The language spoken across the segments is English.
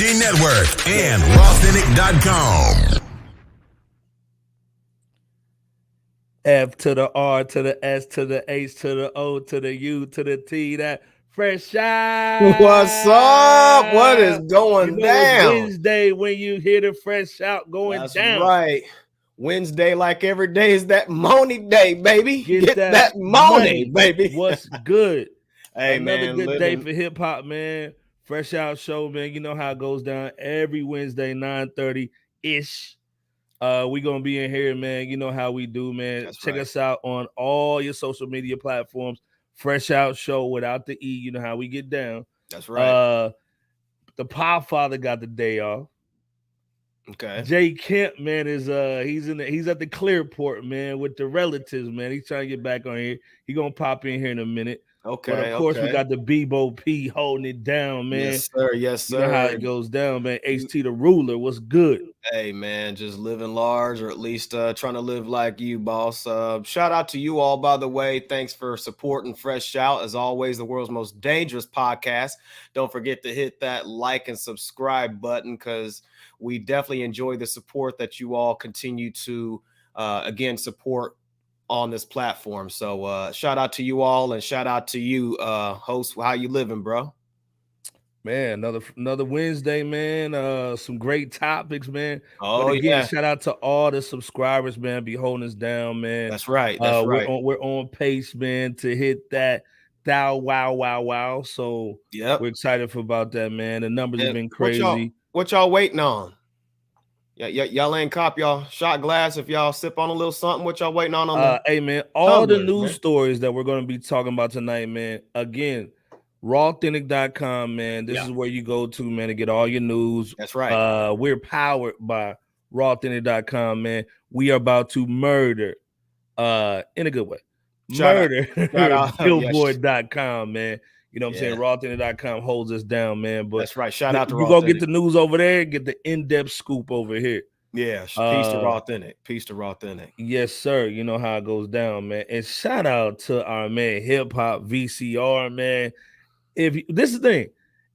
Energy Network and rawcynic.com. F to the R to the S to the H to the O to the U to the T. That fresh out. What's up? What is going down? It's Wednesday when you hear the fresh out going That's down. right. Wednesday, like every day, is that money day, baby. Get that money, baby. What's good? Hey, Another man, good day for hip hop, man. Fresh Out Show, man. You know how it goes down every Wednesday, 9:30 ish. We gonna be in here, man. You know how we do, man. That's Check right. us out on all your social media platforms. Fresh Out Show without the E. You know how we get down. That's right. The Podfather got the day off. Okay. Jay Kemp, man, is he's at the Clearport, man, with the relatives, man. He's trying to get back on here. He gonna pop in here in a minute. Okay. But of course, we got the Bebo P holding it down, man. Yes, sir. Yes, sir. You know how it goes down, man. HT the ruler, what's good? Hey, man, just living large, or at least trying to live like you, boss. Shout out to you all, by the way. Thanks for supporting Fresh Shout. As always, the world's most dangerous podcast. Don't forget to hit that like and subscribe button, because we definitely enjoy the support that you all continue to, again, support on this platform. So shout out to you all, and shout out to you, host. How you living, bro? Man, another Wednesday, man. Some great topics, man. Oh, but again, yeah. shout out to all the subscribers, man. Be holding us down, man. That's right. That's right. We're on pace, man, to hit that wow. So we're excited about that, man. The numbers have been crazy. What y'all waiting on? Yeah, y'all ain't cop y'all shot glass if y'all sip on a little something. What y'all waiting on? Hey, man, all the news stories that we're going to be talking about tonight, man. Again, rawcynic.com, man. This is where you go to, man, to get all your news. That's right. We're powered by rawcynic.com, man. We are about to murder, in a good way. Murder billboard.com, man. You know what I'm saying? Rawcynic.com holds us down, man. But that's right. Shout out to you go get the news over there, get the in-depth scoop over here. Yeah, peace to Rawcynic. Peace to Rawcynic. Yes, sir. You know how it goes down, man. And shout out to our man Hip Hop VCR, man. This is the thing,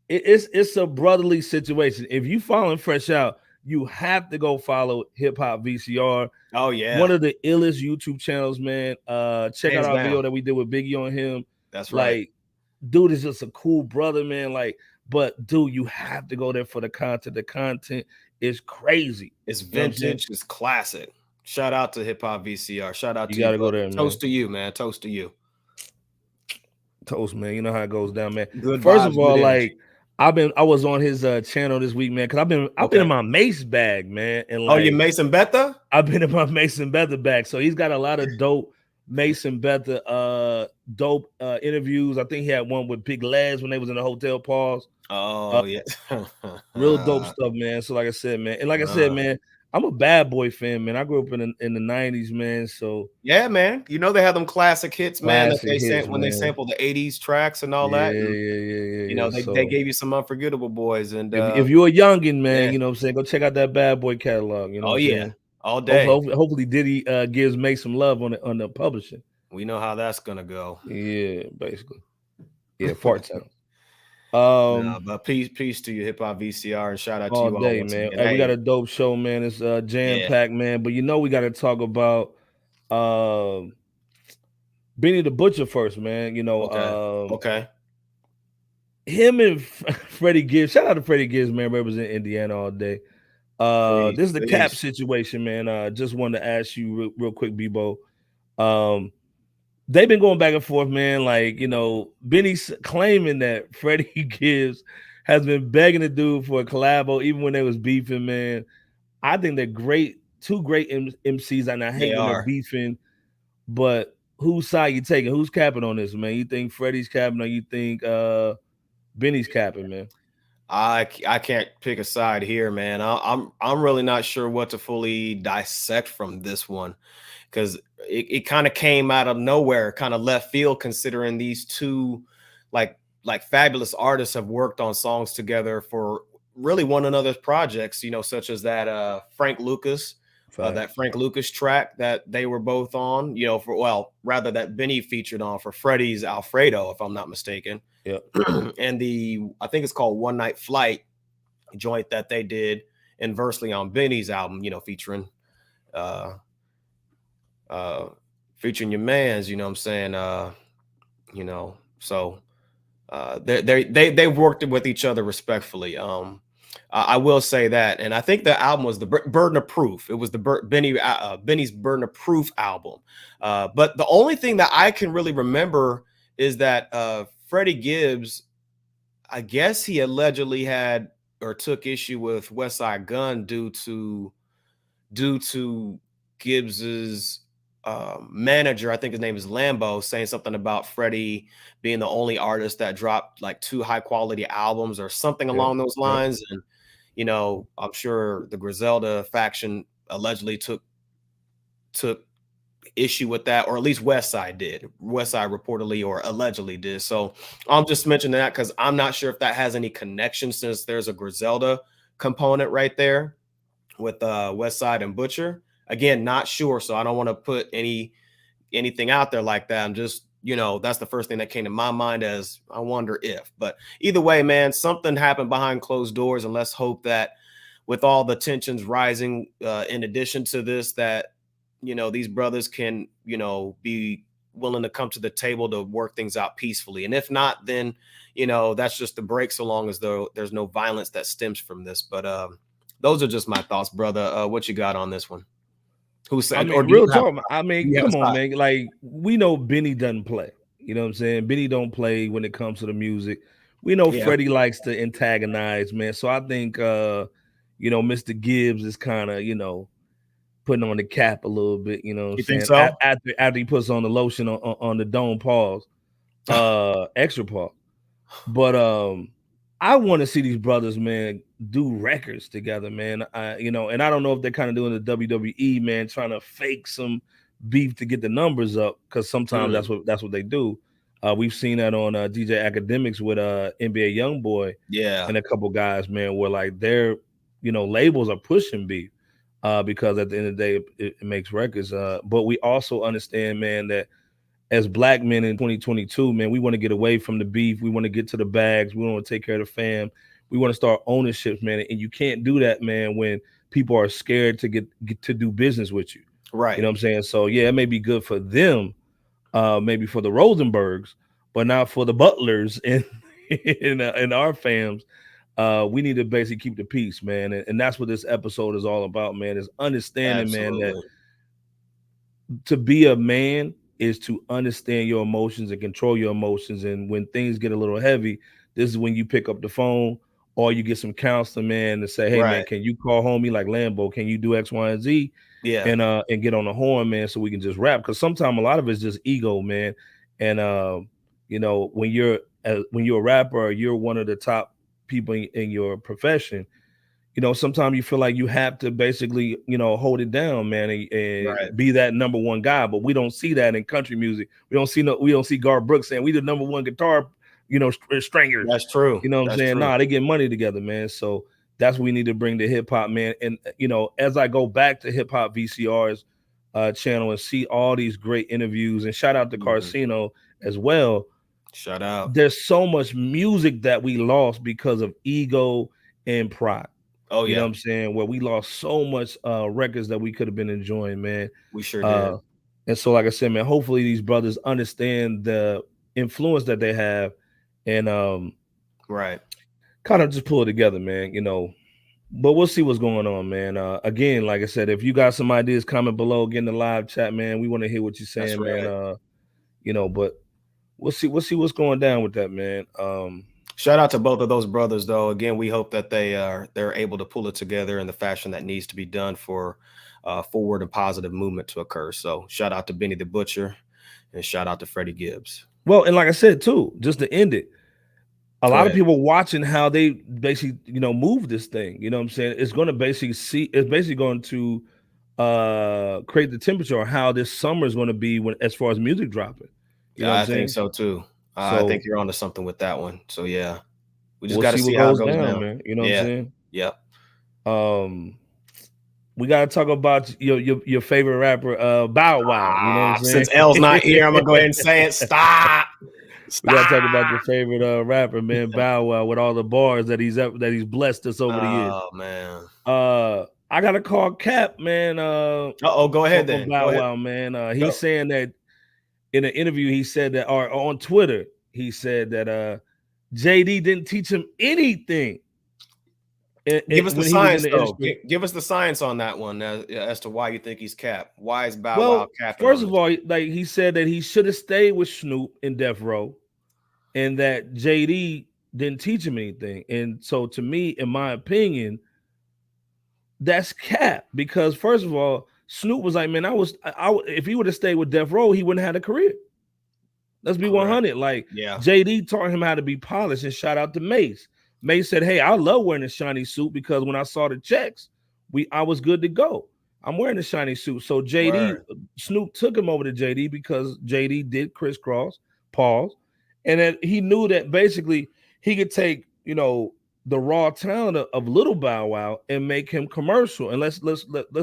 it's a brotherly situation. If you following Fresh Out, you have to go follow Hip Hop VCR. Oh yeah, one of the illest YouTube channels, man. Check out our video that we did with Biggie on him. That's right. Like, dude is just a cool brother, man. Like, but dude, you have to go there for the content. The content is crazy. It's vintage. It's classic. Shout out to Hip Hop VCR. Shout out to you. Gotta go there, man. Toast to you, man. Toast to you. Toast, man. You know how it goes down, man. Good First vibes, of all, like I was on his channel this week, man, because I've been in my Mace bag, man. And like, you Mason Betha? I've been in my Mason Betha bag. So he's got a lot of dope Mason Betha dope interviews. I think he had one with Big Lads when they was in the hotel pause. Oh yeah. Real dope stuff, man. So like I said, man, and like I said, man, I'm a Bad Boy fan, man. I grew up in the 90s, man. So yeah, man. You know they had them classic hits, man. They sampled the 80s tracks and all that. And, yeah. You know, they gave you some unforgettable boys. And if you're a youngin', man, you know what I'm saying, go check out that Bad Boy catalog. You know all day. Hopefully Diddy gives Make some love on the publishing. We know how that's gonna go. Yeah, basically. Yeah, fart sound. But peace to you, Hip Hop VCR, and shout out to you all day, man. Hey, we got a dope show, man. It's jam-packed, man. But you know we got to talk about Benny the Butcher first, man. You know, okay. Him and Freddie Gibbs. Shout out to Freddie Gibbs, man. Represent Indiana all day. This is the Cap situation, man. Just wanted to ask you real quick, Bebo. They've been going back and forth, man. Like, you know, Benny's claiming that Freddie Gibbs has been begging the dude for a collabo, even when they was beefing, man. I think they're great, two great MCs, and I hate when they're beefing. But whose side you taking? Who's capping on this, man? You think Freddie's capping, or you think Benny's capping, man? I can't pick a side here, man. I'm really not sure what to fully dissect from this one, because it kind of came out of nowhere, kind of left field, considering these two like fabulous artists have worked on songs together for really one another's projects, you know, such as that Frank Lucas track that they were both on, you know, that Benny featured on for Freddie's Alfredo, if I'm not mistaken. Yeah. And I think it's called One Night Flight. joint that they did inversely on Benny's album, featuring featuring your mans, you know what I'm saying? So they worked with each other respectfully. I will say that, and I think the album was the Burden of Proof. It was the Benny's Burden of Proof album. But the only thing that I can really remember is that Freddie Gibbs, I guess he allegedly had or took issue with Westside Gunn due to Gibbs's manager, I think his name is Lambo, saying something about Freddie being the only artist that dropped like 2 high quality albums or something along those lines. And I'm sure the Griselda faction allegedly took issue with that, or at least Westside did. Westside reportedly or allegedly did. So I'm just mentioning that because I'm not sure if that has any connection, since there's a Griselda component right there with Westside and Butcher. Again, not sure, so I don't want to put anything out there like that. I'm just, that's the first thing that came to my mind, as I wonder if. But either way, man, something happened behind closed doors, and let's hope that with all the tensions rising, in addition to this, that these brothers can be willing to come to the table to work things out peacefully. And if not, then that's just the break, so long as there's no violence that stems from this. But those are just my thoughts, brother. What you got on this one? Who said? Real talk. Come on, man. Like, we know Benny doesn't play. You know what I'm saying? Benny don't play when it comes to the music. We know Freddie likes to antagonize, man. So I think Mr. Gibbs is kind of putting on the cap a little bit. You know what I'm saying? So? After he puts on the lotion on the dome paws, extra paw. But I want to see these brothers, man, do records together, man. And I don't know if they're kind of doing the WWE, man, trying to fake some beef to get the numbers up, because sometimes that's what they do. We've seen that on DJ Academics with NBA YoungBoy, and a couple guys, man, where like their labels are pushing beef because at the end of the day it makes records. But we also understand, man, that as black men in 2022, man, we want to get away from the beef. We want to get to the bags. We want to take care of the fam. We want to start ownership, man. And you can't do that, man, when people are scared to get to do business with you. Right. You know what I'm saying? So yeah, it may be good for them, maybe for the Rosenbergs, but not for the Butlers and in our fams. We need to basically keep the peace, man. And that's what this episode is all about, man, is understanding, man, that to be a man is to understand your emotions and control your emotions. And when things get a little heavy, this is when you pick up the phone or you get some counseling, man, to say, hey, man, can you call homie like Lambo? Can you do X, Y, and Z? Yeah. And get on the horn, man, so we can just rap. Because sometimes a lot of it's just ego, man. And when you're a rapper, or you're one of the top people in your profession, sometimes you feel like you have to basically, hold it down, man, and be that number one guy. But we don't see that in country music. We don't see Garth Brooks saying we the number one guitar, stringers. That's true. You know what I'm saying? Nah, they get money together, man. So that's what we need to bring to hip hop, man. And as I go back to Hip Hop VCR's channel and see all these great interviews, and shout out to Carcino as well. Shout out. There's so much music that we lost because of ego and pride. Oh, you know what I'm saying? Where we lost so much records that we could have been enjoying, man. We sure did. And so, like I said, man, hopefully these brothers understand the influence that they have, and kind of just pull it together, man. But we'll see what's going on, man. Again, like I said, if you got some ideas, comment below, get in the live chat, man. We want to hear what you're saying, man. But we'll see what's going down with that, man. Shout out to both of those brothers, though. Again, we hope that they're able to pull it together in the fashion that needs to be done for forward and positive movement to occur. So shout out to Benny the Butcher, and shout out to Freddie Gibbs. Well, and like I said, too, just to end it, a lot of people watching how they basically, move this thing. You know what I'm saying? It's going to basically going to create the temperature on how this summer is going to be as far as music dropping. I think so too. I think you're onto something with that one. So yeah, we just got to see how it goes down, man. You know what I'm saying? Yeah. We got to talk about your favorite rapper, Bow Wow. You know what I'm saying? Since L's not here, I'm gonna go ahead and say it. Stop. We gotta talk about your favorite rapper, man, Bow Wow, with all the bars that he's blessed us over the years. Oh man. I gotta call Cap, man. Oh, go ahead On then. Go Bow ahead. Wow, man. Go. He's saying that in an interview, he said that, or on Twitter, he said that JD didn't teach him anything. Give us the When he was in science, the though. industry. Give us the science on that one as to why you think he's Cap. Why is Bow Wow Well, capping first on of this? all, like he said that he should have stayed with Snoop in Death Row, and that JD didn't teach him anything. And so, to me, in my opinion, that's Cap, because first of all, Snoop was like, man, if he would have stayed with Death Row, he wouldn't have had a career. Let's be Correct. 100. Like, Yeah. JD taught him how to be polished, and shout out to Mace. Mace said, hey, I love wearing a shiny suit because when I saw the checks, I was good to go. I'm wearing a shiny suit. So Snoop took him over to JD because JD did crisscross, pause, and that he knew that basically he could take, the raw talent of Little Bow Wow and make him commercial. And let's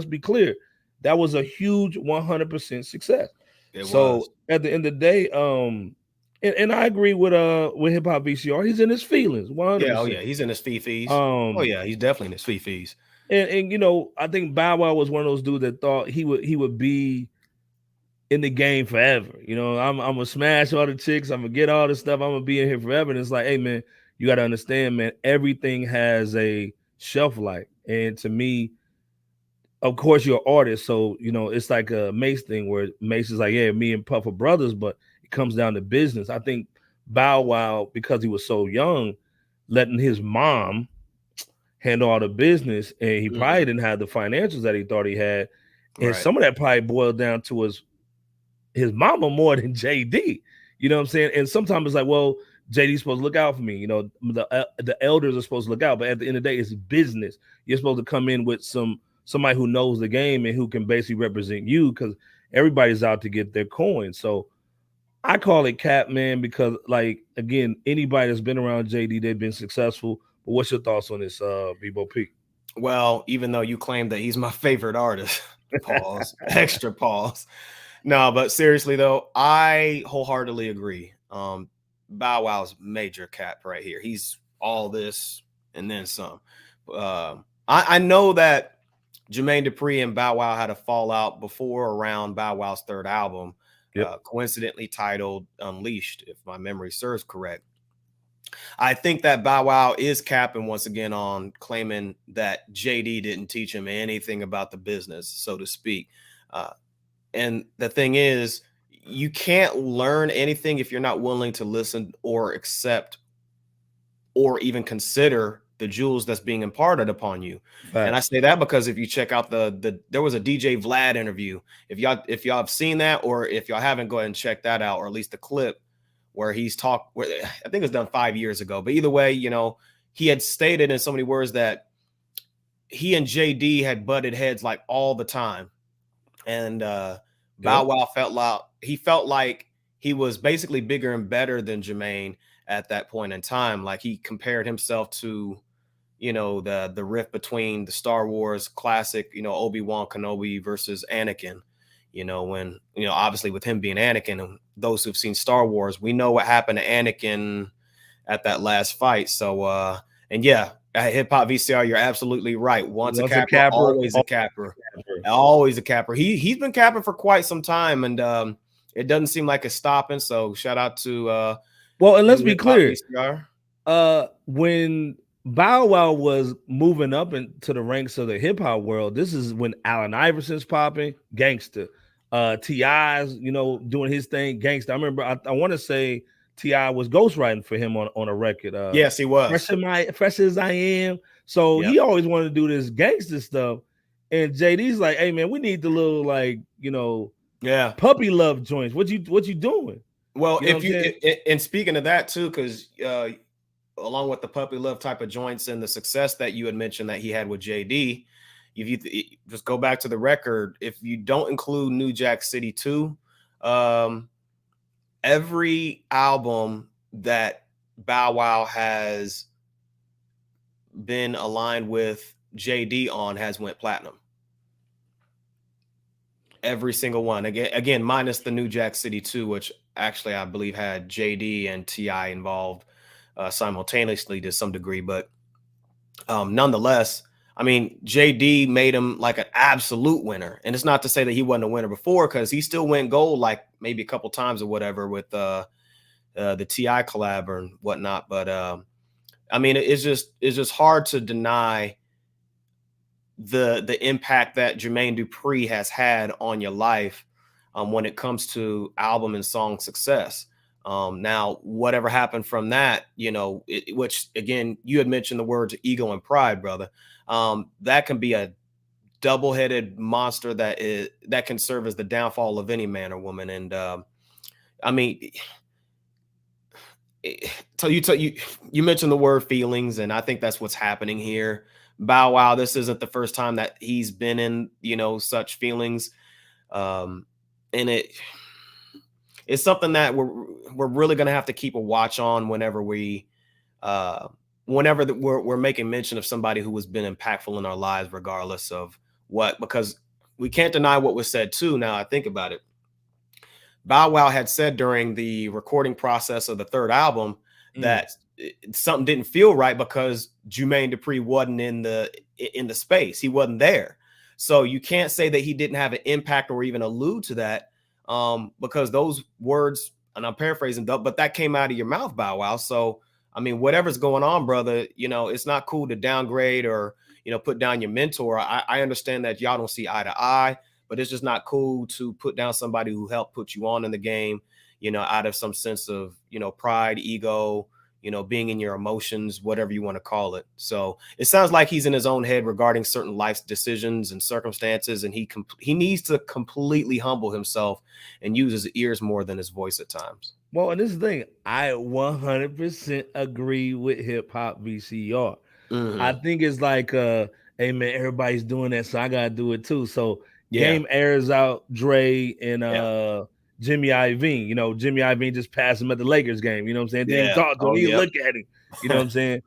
be clear, that was a huge 100% success. It So was. at the end of the day, and I agree with Hip Hop VCR. He's in his feelings, 100%. Yeah, oh yeah, he's in his fee-fees. Oh yeah, he's definitely in his fee-fees. And I think Bow Wow was one of those dudes that thought he would be in the game forever. I'm gonna smash all the chicks, I'm gonna get all this stuff, I'm gonna be in here forever. And it's like, hey man, you gotta understand, man, everything has a shelf life. And to me, of course, you're an artist, so it's like a Mace thing where Mace is like, yeah, me and Puff are brothers, but it comes down to business. I think Bow Wow, because he was so young, letting his mom handle all the business, and he probably didn't have the financials that he thought he had, and some of that probably boiled down to his mama more than JD. You know what I'm saying? And sometimes it's like, well, JD's supposed to look out for me. The elders are supposed to look out, but at the end of the day, it's business. You're supposed to come in with somebody who knows the game and who can basically represent you, because everybody's out to get their coin. So I call it Cap, man, because, like, again, anybody that's been around JD, they've been successful. But what's your thoughts on this, Bebo P? Well, even though you claim that he's my favorite artist, pause, extra pause. No, but seriously though, I wholeheartedly agree. Bow Wow's major Cap right here. He's all this and then some. I know that Jermaine Dupri and Bow Wow had a fallout before around Bow Wow's third album, coincidentally titled Unleashed, if my memory serves correct. I think that Bow Wow is capping once again on claiming that JD didn't teach him anything about the business, so to speak. And the thing is, you can't learn anything if you're not willing to listen or accept or even consider the jewels that's being imparted upon you. Right. And I say that because if you check out there was a DJ Vlad interview. If y'all have seen that, or if y'all haven't, go ahead and check that out, or at least the clip where he's talked, where I think it was done 5 years ago. But either way, he had stated in so many words that he and JD had butted heads like all the time. And Bow Wow felt like he was basically bigger and better than Jermaine at that point in time. Like, he compared himself to, the rift between the Star Wars classic, Obi-Wan Kenobi versus Anakin, when, obviously with him being Anakin, and those who've seen Star Wars, we know what happened to Anakin at that last fight. So, and yeah, at Hip Hop VCR, you're absolutely right. Once a capper, always a capper. Always a capper. He's been capping for quite some time, and it doesn't seem like it's stopping. So shout out to well, and let's be clear. When Bow Wow was moving up into the ranks of the hip hop world, this is when Allen Iverson's popping, Gangsta. T.I.'s, doing his thing, Gangsta. I remember I want to say T.I. was ghostwriting for him on a record. Yes, he was. Fresh as I Am. So he always wanted to do this gangster stuff. And JD's like, hey man, we need the little, like, puppy love joints. What you doing? Well, and speaking of that too, because along with the puppy love type of joints and the success that you had mentioned that he had with JD, if you just go back to the record, if you don't include New Jack City 2, every album that Bow Wow has been aligned with JD on has went platinum. Every single one. Again, minus the New Jack City 2, which actually, I believe, had JD and Ti involved simultaneously to some degree, but nonetheless, I mean, JD made him like an absolute winner. And it's not to say that he wasn't a winner before, because he still went gold like maybe a couple times or whatever with the Ti collab and whatnot. But I mean, it's just hard to deny the impact that Jermaine Dupri has had on your life when it comes to album and song success. Now, whatever happened from that, which again, you had mentioned the words ego and pride, brother. That can be a double-headed monster that can serve as the downfall of any man or woman. And I mean, you mentioned the word feelings, and I think that's what's happening here. Bow Wow, this isn't the first time that he's been in, such feelings. And it's something that we're really going to have to keep a watch on whenever we're making mention of somebody who has been impactful in our lives, regardless of what, because we can't deny what was said too. Now I think about it. Bow Wow had said during the recording process of the third album that something didn't feel right because Jermaine Dupri wasn't in the space. He wasn't there. So you can't say that he didn't have an impact or even allude to that, because those words, and I'm paraphrasing, but that came out of your mouth, Bow Wow. So, I mean, whatever's going on, brother, it's not cool to downgrade or, put down your mentor. I understand that y'all don't see eye to eye, but it's just not cool to put down somebody who helped put you on in the game, out of some sense of, pride, ego, being in your emotions, whatever you want to call it. So it sounds like he's in his own head regarding certain life decisions and circumstances. And he needs to completely humble himself and use his ears more than his voice at times. Well, and this is the thing, I 100% agree with hip hop VCR. Mm-hmm. I think it's like, hey man, everybody's doing that, so I gotta do it too. So Game airs out Dre and Jimmy Iovine. Jimmy Iovine just passed him at the Lakers game. You know what I'm saying? Didn't even talk to him. He look at him. You know what I'm saying?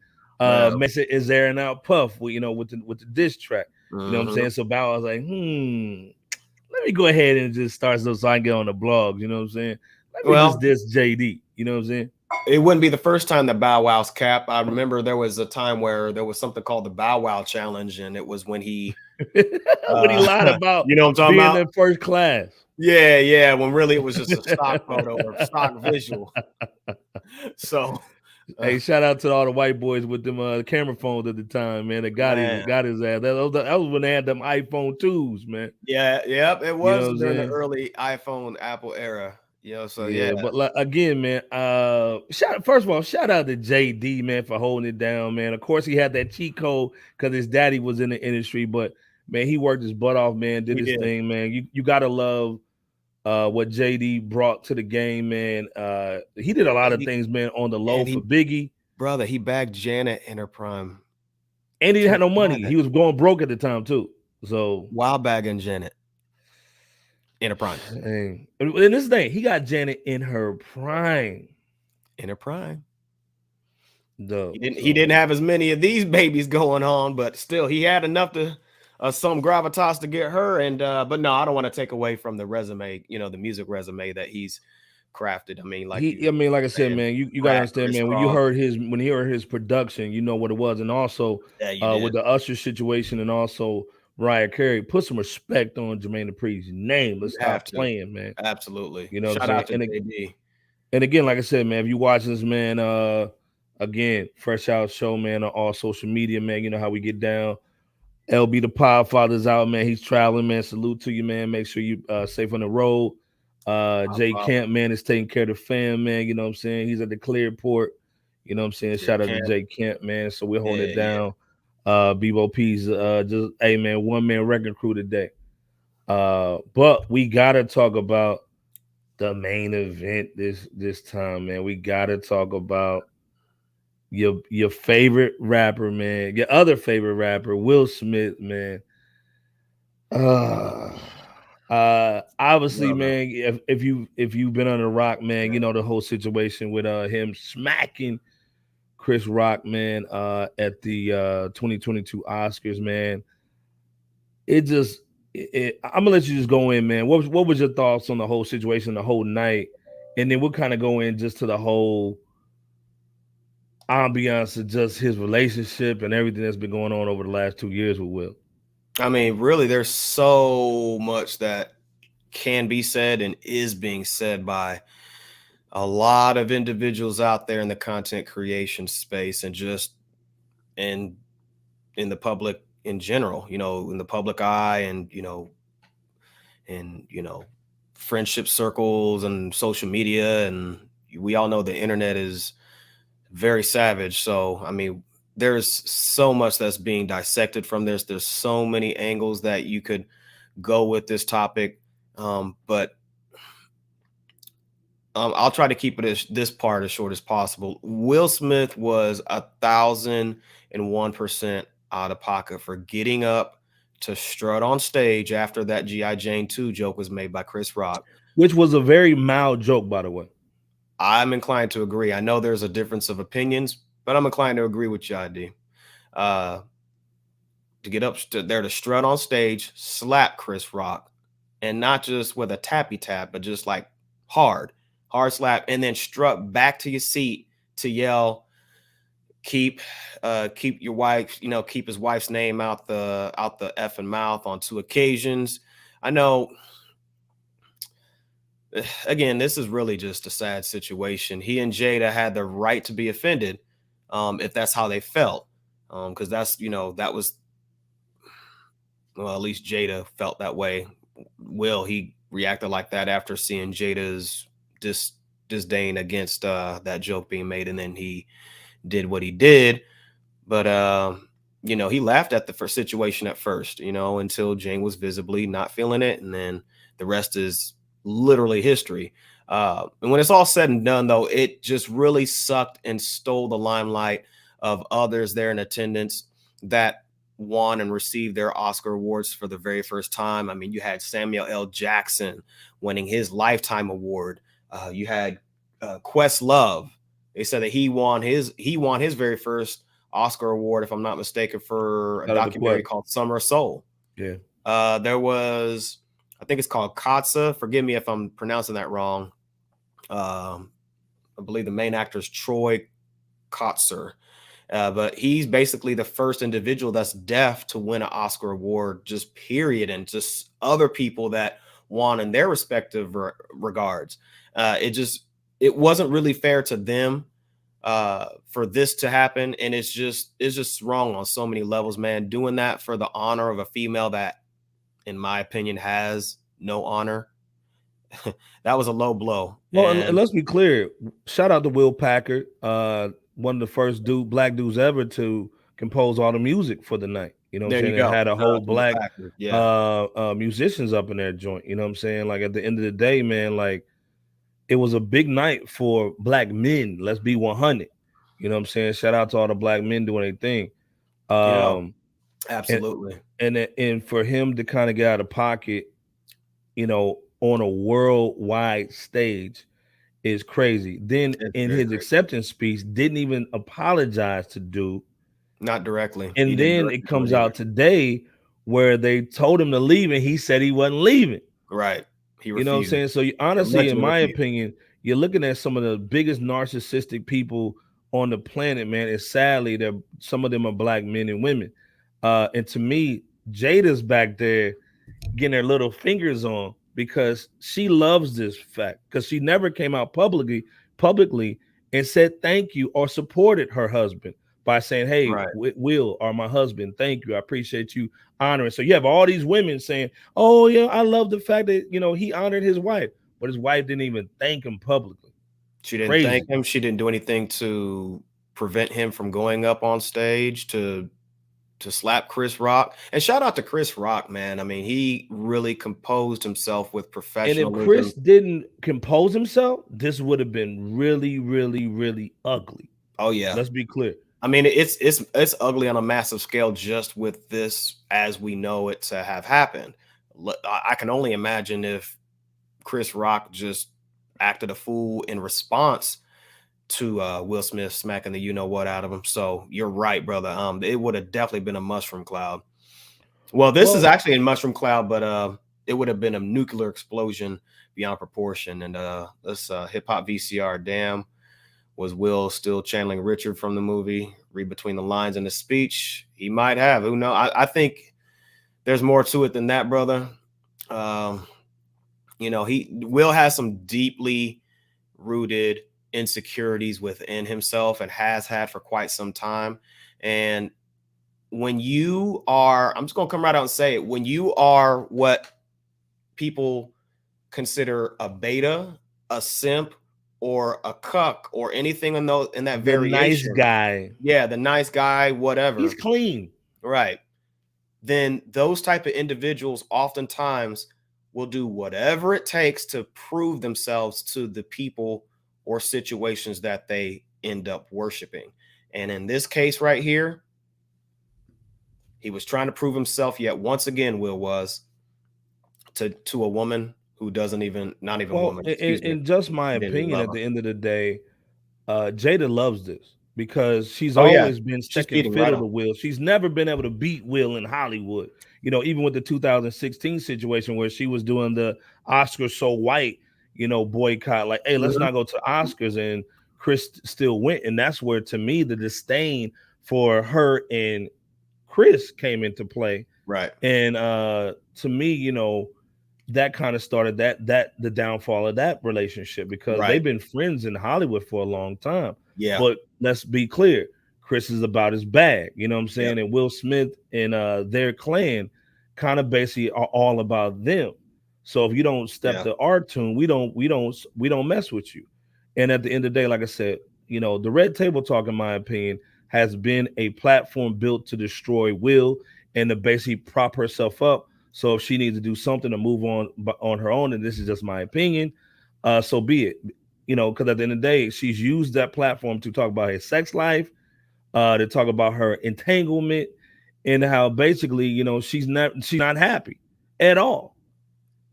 Message is airing out Puff with the diss track. You know what I'm saying? So Bow was like, let me go ahead and just start so I can get on the blog. You know what I'm saying? Let me just diss JD. You know what I'm saying? It wouldn't be the first time that Bow Wow's cap. I remember there was a time where there was something called the Bow Wow Challenge, and it was when he when he lied about what I'm talking being about? in first class. Yeah, when really it was just a stock photo or stock visual. So hey, shout out to all the white boys with them camera phones at the time, man. That got his ass. That was when they had them iPhone 2s, man. It was during the early iPhone Apple era. But again, man, first of all, shout out to JD, man, for holding it down, man. Of course, he had that cheat code because his daddy was in the industry, but man, he worked his butt off, man, did his thing, man. You gotta love what JD brought to the game, man. He did a lot of things, man, on the low for Biggie. Brother, he bagged Janet in her prime. And he had no money. He was going broke at the time, too. So while bagging Janet. In her prime. And this thing, he got Janet in her prime. In her prime. He didn't have as many of these babies going on, but still, he had enough to some gravitas to get her. And but no, I don't want to take away from the resume, the music resume that he's crafted. I mean, like I said, man, you gotta understand, man. When you heard his production, you know what it was, and also with the Usher situation, and also Mariah Carey, put some respect on Jermaine Dupri's name. Let's stop playing, man. Absolutely. You know, shout out to JD. And again, like I said, man, if you watch this, man, again, Fresh Out Show, man, on all social media, man. You know how we get down. LB the Podfather's out, man. He's traveling, man. Salute to you, man. Make sure you safe on the road. Jay Camp, man, is taking care of the fam, man. You know what I'm saying? He's at the Clearport. You know what I'm saying? Shout out to Jay Camp, man. So we're holding it down. Bebo P's just hey man, one man record crew today. But we gotta talk about the main event this time, man. We gotta talk about your favorite rapper, man. Your other favorite rapper, Will Smith, man. Obviously, man, if you've been on the rock, man, you know the whole situation with him smacking Chris Rock, man, at the 2022 Oscars, man. I'm gonna let you just go in, man. What was your thoughts on the whole situation, the whole night, and then we'll kind of go in just to the whole ambiance of just his relationship and everything that's been going on over the last 2 years with Will. I mean, really, there's so much that can be said and is being said by a lot of individuals out there in the content creation space and just in the public in general, in the public eye and, friendship circles and social media. And we all know the internet is very savage. So, I mean, there's so much that's being dissected from this. There's so many angles that you could go with this topic. But I'll try to keep this part as short as possible. Will Smith was 1,001% out of pocket for getting up to strut on stage after that G.I. Jane 2 joke was made by Chris Rock. Which was a very mild joke, by the way. I'm inclined to agree. I know there's a difference of opinions, but I'm inclined to agree with you, ID. To get up there to strut on stage, slap Chris Rock, and not just with a tappy tap, but just like hard slap, and then strut back to your seat to yell, keep your wife, keep his wife's name out the effing mouth on 2 occasions. I know. Again, this is really just a sad situation. He and Jada had the right to be offended, if that's how they felt, because that's that was, well, at least Jada felt that way. Will, he reacted like that after seeing Jada's disdain against that joke being made, and then he did what he did. But he laughed at the first situation at first, until Jane was visibly not feeling it, and then the rest is literally history. And when it's all said and done, though, it just really sucked and stole the limelight of others there in attendance that won and received their Oscar awards for the very first time. I mean, you had Samuel L. Jackson winning his Lifetime Award. You had Questlove. They said that he won his very first Oscar award, if I'm not mistaken, for a documentary called Summer of Soul. Yeah. There was, I think it's called Katsa. Forgive me if I'm pronouncing that wrong. I believe the main actor is Troy Kotzer. But he's basically the first individual that's deaf to win an Oscar award, just period. And just other people that won in their respective regards. It wasn't really fair to them for this to happen. And it's just wrong on so many levels, man. Doing that for the honor of a female that, in my opinion, has no honor. That was a low blow. Well, and let's be clear. Shout out to Will Packard, one of the first black dudes ever to compose all the music for the night. You know what I'm saying? It had a whole black musicians up in that joint. You know what I'm saying? Like, at the end of the day, man, like, it was a big night for black men. Let's be 100. You know what I'm saying? Shout out to all the black men doing their thing. Absolutely. And for him to kind of get out of pocket, on a worldwide stage is crazy. Then in his acceptance speech, didn't even apologize to dude. Not directly. And then it comes out today where they told him to leave and he said he wasn't leaving. Right. He refused. You know what I'm saying? So honestly, in my opinion, you're looking at some of the biggest narcissistic people on the planet, man. And sadly, some of them are black men and women. And to me, Jada's back there getting her little fingers on because she loves this fact, because she never came out publicly and said thank you or supported her husband by saying, hey, right. Will, or my husband, thank you. I appreciate you honoring. So you have all these women saying, oh, yeah, I love the fact that, he honored his wife, but his wife didn't even thank him publicly. She didn't thank him. She didn't do anything to prevent him from going up on stage to slap Chris Rock. And shout out to Chris Rock, man. I mean, he really composed himself with professionalism. And if Chris didn't compose himself, this would have been really, really, really ugly. Oh, yeah. Let's be clear. I mean, it's ugly on a massive scale just with this as we know it to have happened. I can only imagine if Chris Rock just acted a fool in response to Will Smith smacking the you-know-what out of him. So you're right, brother. It would have definitely been a mushroom cloud. Well, this is actually a mushroom cloud, but it would have been a nuclear explosion beyond proportion. And this hip hop VCR, damn, was Will still channeling Richard from the movie? Read between the lines in the speech. He might have. Who knows? I think there's more to it than that, brother. Will has some deeply rooted insecurities within himself and has had for quite some time. And when you are, I'm just going to come right out and say it, when you are what people consider a beta, a simp, or a cuck, or anything in that variation. Nice guy. Yeah, the nice guy, whatever. He's clean. Right. Then those type of individuals oftentimes will do whatever it takes to prove themselves to the people or situations that they end up worshiping. And in this case right here, he was trying to prove himself yet once again, Will was, to a woman who doesn't even, not even woman. In just my opinion, at the end of the day, Jada loves this because she's always been second fiddle to Will. She's never been able to beat Will in Hollywood. Even with the 2016 situation where she was doing the Oscars so white, boycott, like, hey, let's not go to Oscars, and Chris still went. And that's where, to me, the disdain for her and Chris came into play. Right. And to me, that kind of started the downfall of that relationship, because they've been friends in Hollywood for a long time. Yeah. But let's be clear, Chris is about his bag, you know what I'm saying? Yep. And Will Smith and their clan kind of basically are all about them. So if you don't step to our tune, we don't mess with you. And at the end of the day, like I said, the Red Table Talk, in my opinion, has been a platform built to destroy Will and to basically prop herself up. So if she needs to do something to move on her own, and this is just my opinion, so be it. Because at the end of the day, she's used that platform to talk about his sex life, to talk about her entanglement, and how basically, she's not happy at all.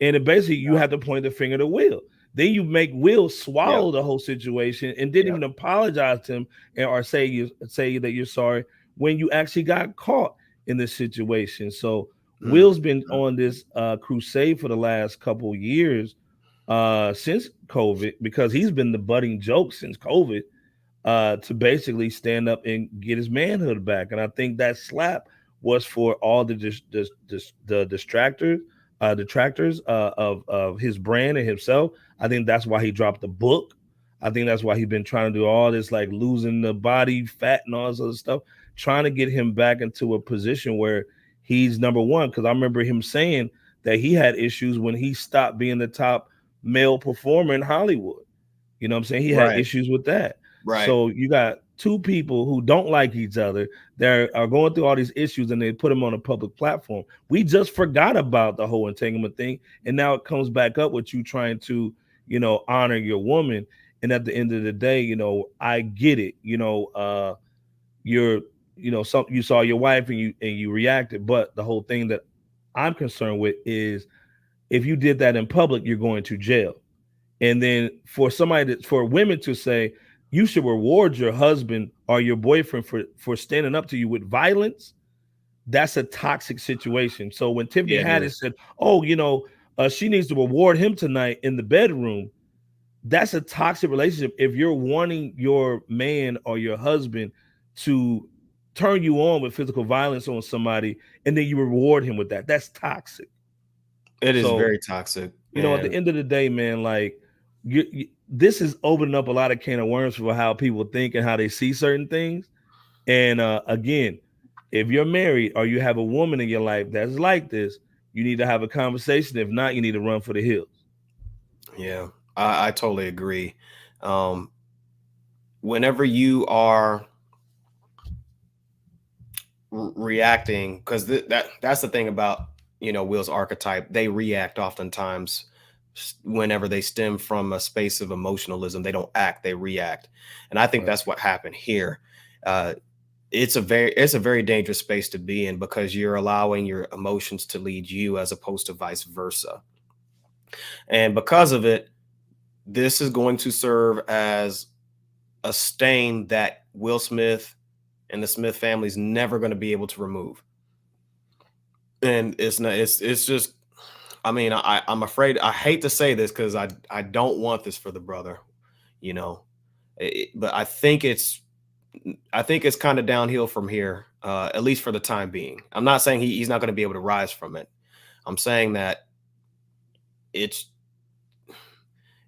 And basically, you have to point the finger to Will. Then you make Will swallow the whole situation and didn't even apologize to him or say that you're sorry when you actually got caught in this situation. So Will's been on this crusade for the last couple years since COVID, because he's been the budding joke since COVID, to basically stand up and get his manhood back. And I think that slap was for all the detractors of his brand and himself. I think that's why he dropped the book. I think that's why he's been trying to do all this, like losing the body fat and all this other stuff, trying to get him back into a position where he's number one. Because I remember him saying that he had issues when he stopped being the top male performer in Hollywood. You know what I'm saying? He had issues with that. Right. So you got two people who don't like each other that are going through all these issues, and they put them on a public platform. We just forgot about the whole entanglement thing, and now it comes back up with you trying to, honor your woman. And at the end of the day, I get it. You saw your wife and you reacted, but the whole thing that I'm concerned with is if you did that in public, you're going to jail. And then for women to say you should reward your husband or your boyfriend for standing up to you with violence, that's a toxic situation. So when Tiffany Haddish said, she needs to reward him tonight in the bedroom, that's a toxic relationship. If you're wanting your man or your husband to turn you on with physical violence on somebody, and then you reward him with that, that's toxic. It is very toxic. At the end of the day, man, like this is opening up a lot of can of worms for how people think and how they see certain things. And again, if you're married or you have a woman in your life that's like this, you need to have a conversation. If not, you need to run for the hills. Yeah, I totally agree. Whenever you are reacting, because that's the thing about Will's archetype, they react oftentimes whenever they stem from a space of emotionalism. They don't act, they react. And I think that's what happened here. It's a very dangerous space to be in, because you're allowing your emotions to lead you as opposed to vice versa. And because of it, this is going to serve as a stain that Will Smith and the Smith family is never going to be able to remove. And it's just I mean, I'm afraid, I hate to say this because I don't want this for the brother, you know, but I think it's kind of downhill from here, at least for the time being. I'm not saying he's not going to be able to rise from it. I'm saying that it's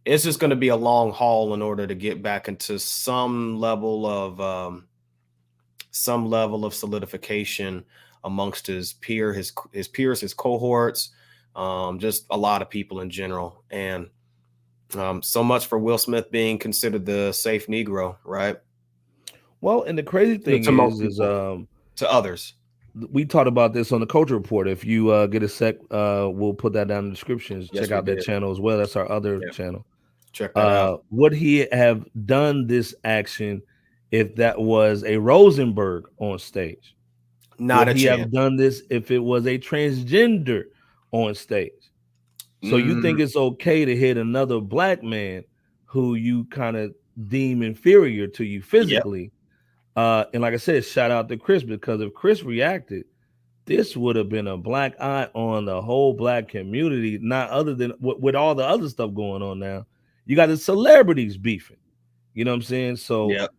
just going to be a long haul in order to get back into some level of solidification amongst his peers, his cohorts, just a lot of people in general. And so much for Will Smith being considered the safe Negro, right? Well, and the crazy thing To most is people, to others. we talked about this on the Culture Report. If you get a sec, we'll put that down in the descriptions. Yes, Check we out that did. channel as well. That's our other Yeah, channel. check that out. Would he have done this action if that was a Rosenberg on stage? Not Would a he chance. have done this if it was a transgender on stage? So you think it's okay to hit another black man who you kind of deem inferior to you Yep. physically? And like I said, shout out to Chris, because if Chris reacted, this would have been a black eye on the whole black community, not other than with all the other stuff going on now. You got the celebrities beefing. You know what I'm saying? So, Yep.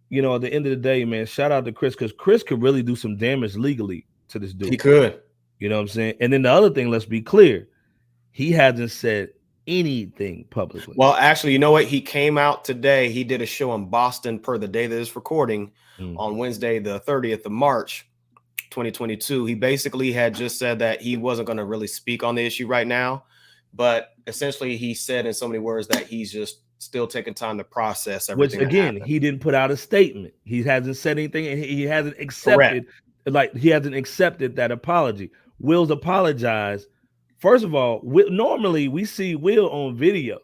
you know, at the end of the day, man, shout out to Chris, because Chris could really do some damage legally to this dude. He could. You know what I'm saying? And then the other thing, let's be clear, he hasn't said anything publicly. Well, actually, you know what? He came out today. He did a show in Boston per the day that is recording on Wednesday, the 30th of March, 2022. He basically had just said that he wasn't going to really speak on the issue right now, but essentially he said in so many words that he's just still taking time to process everything. Which again, he didn't put out a statement. He hasn't said anything, and he hasn't accepted. Correct. He hasn't accepted that apology. Will's apologized. First of all, normally we see Will on video.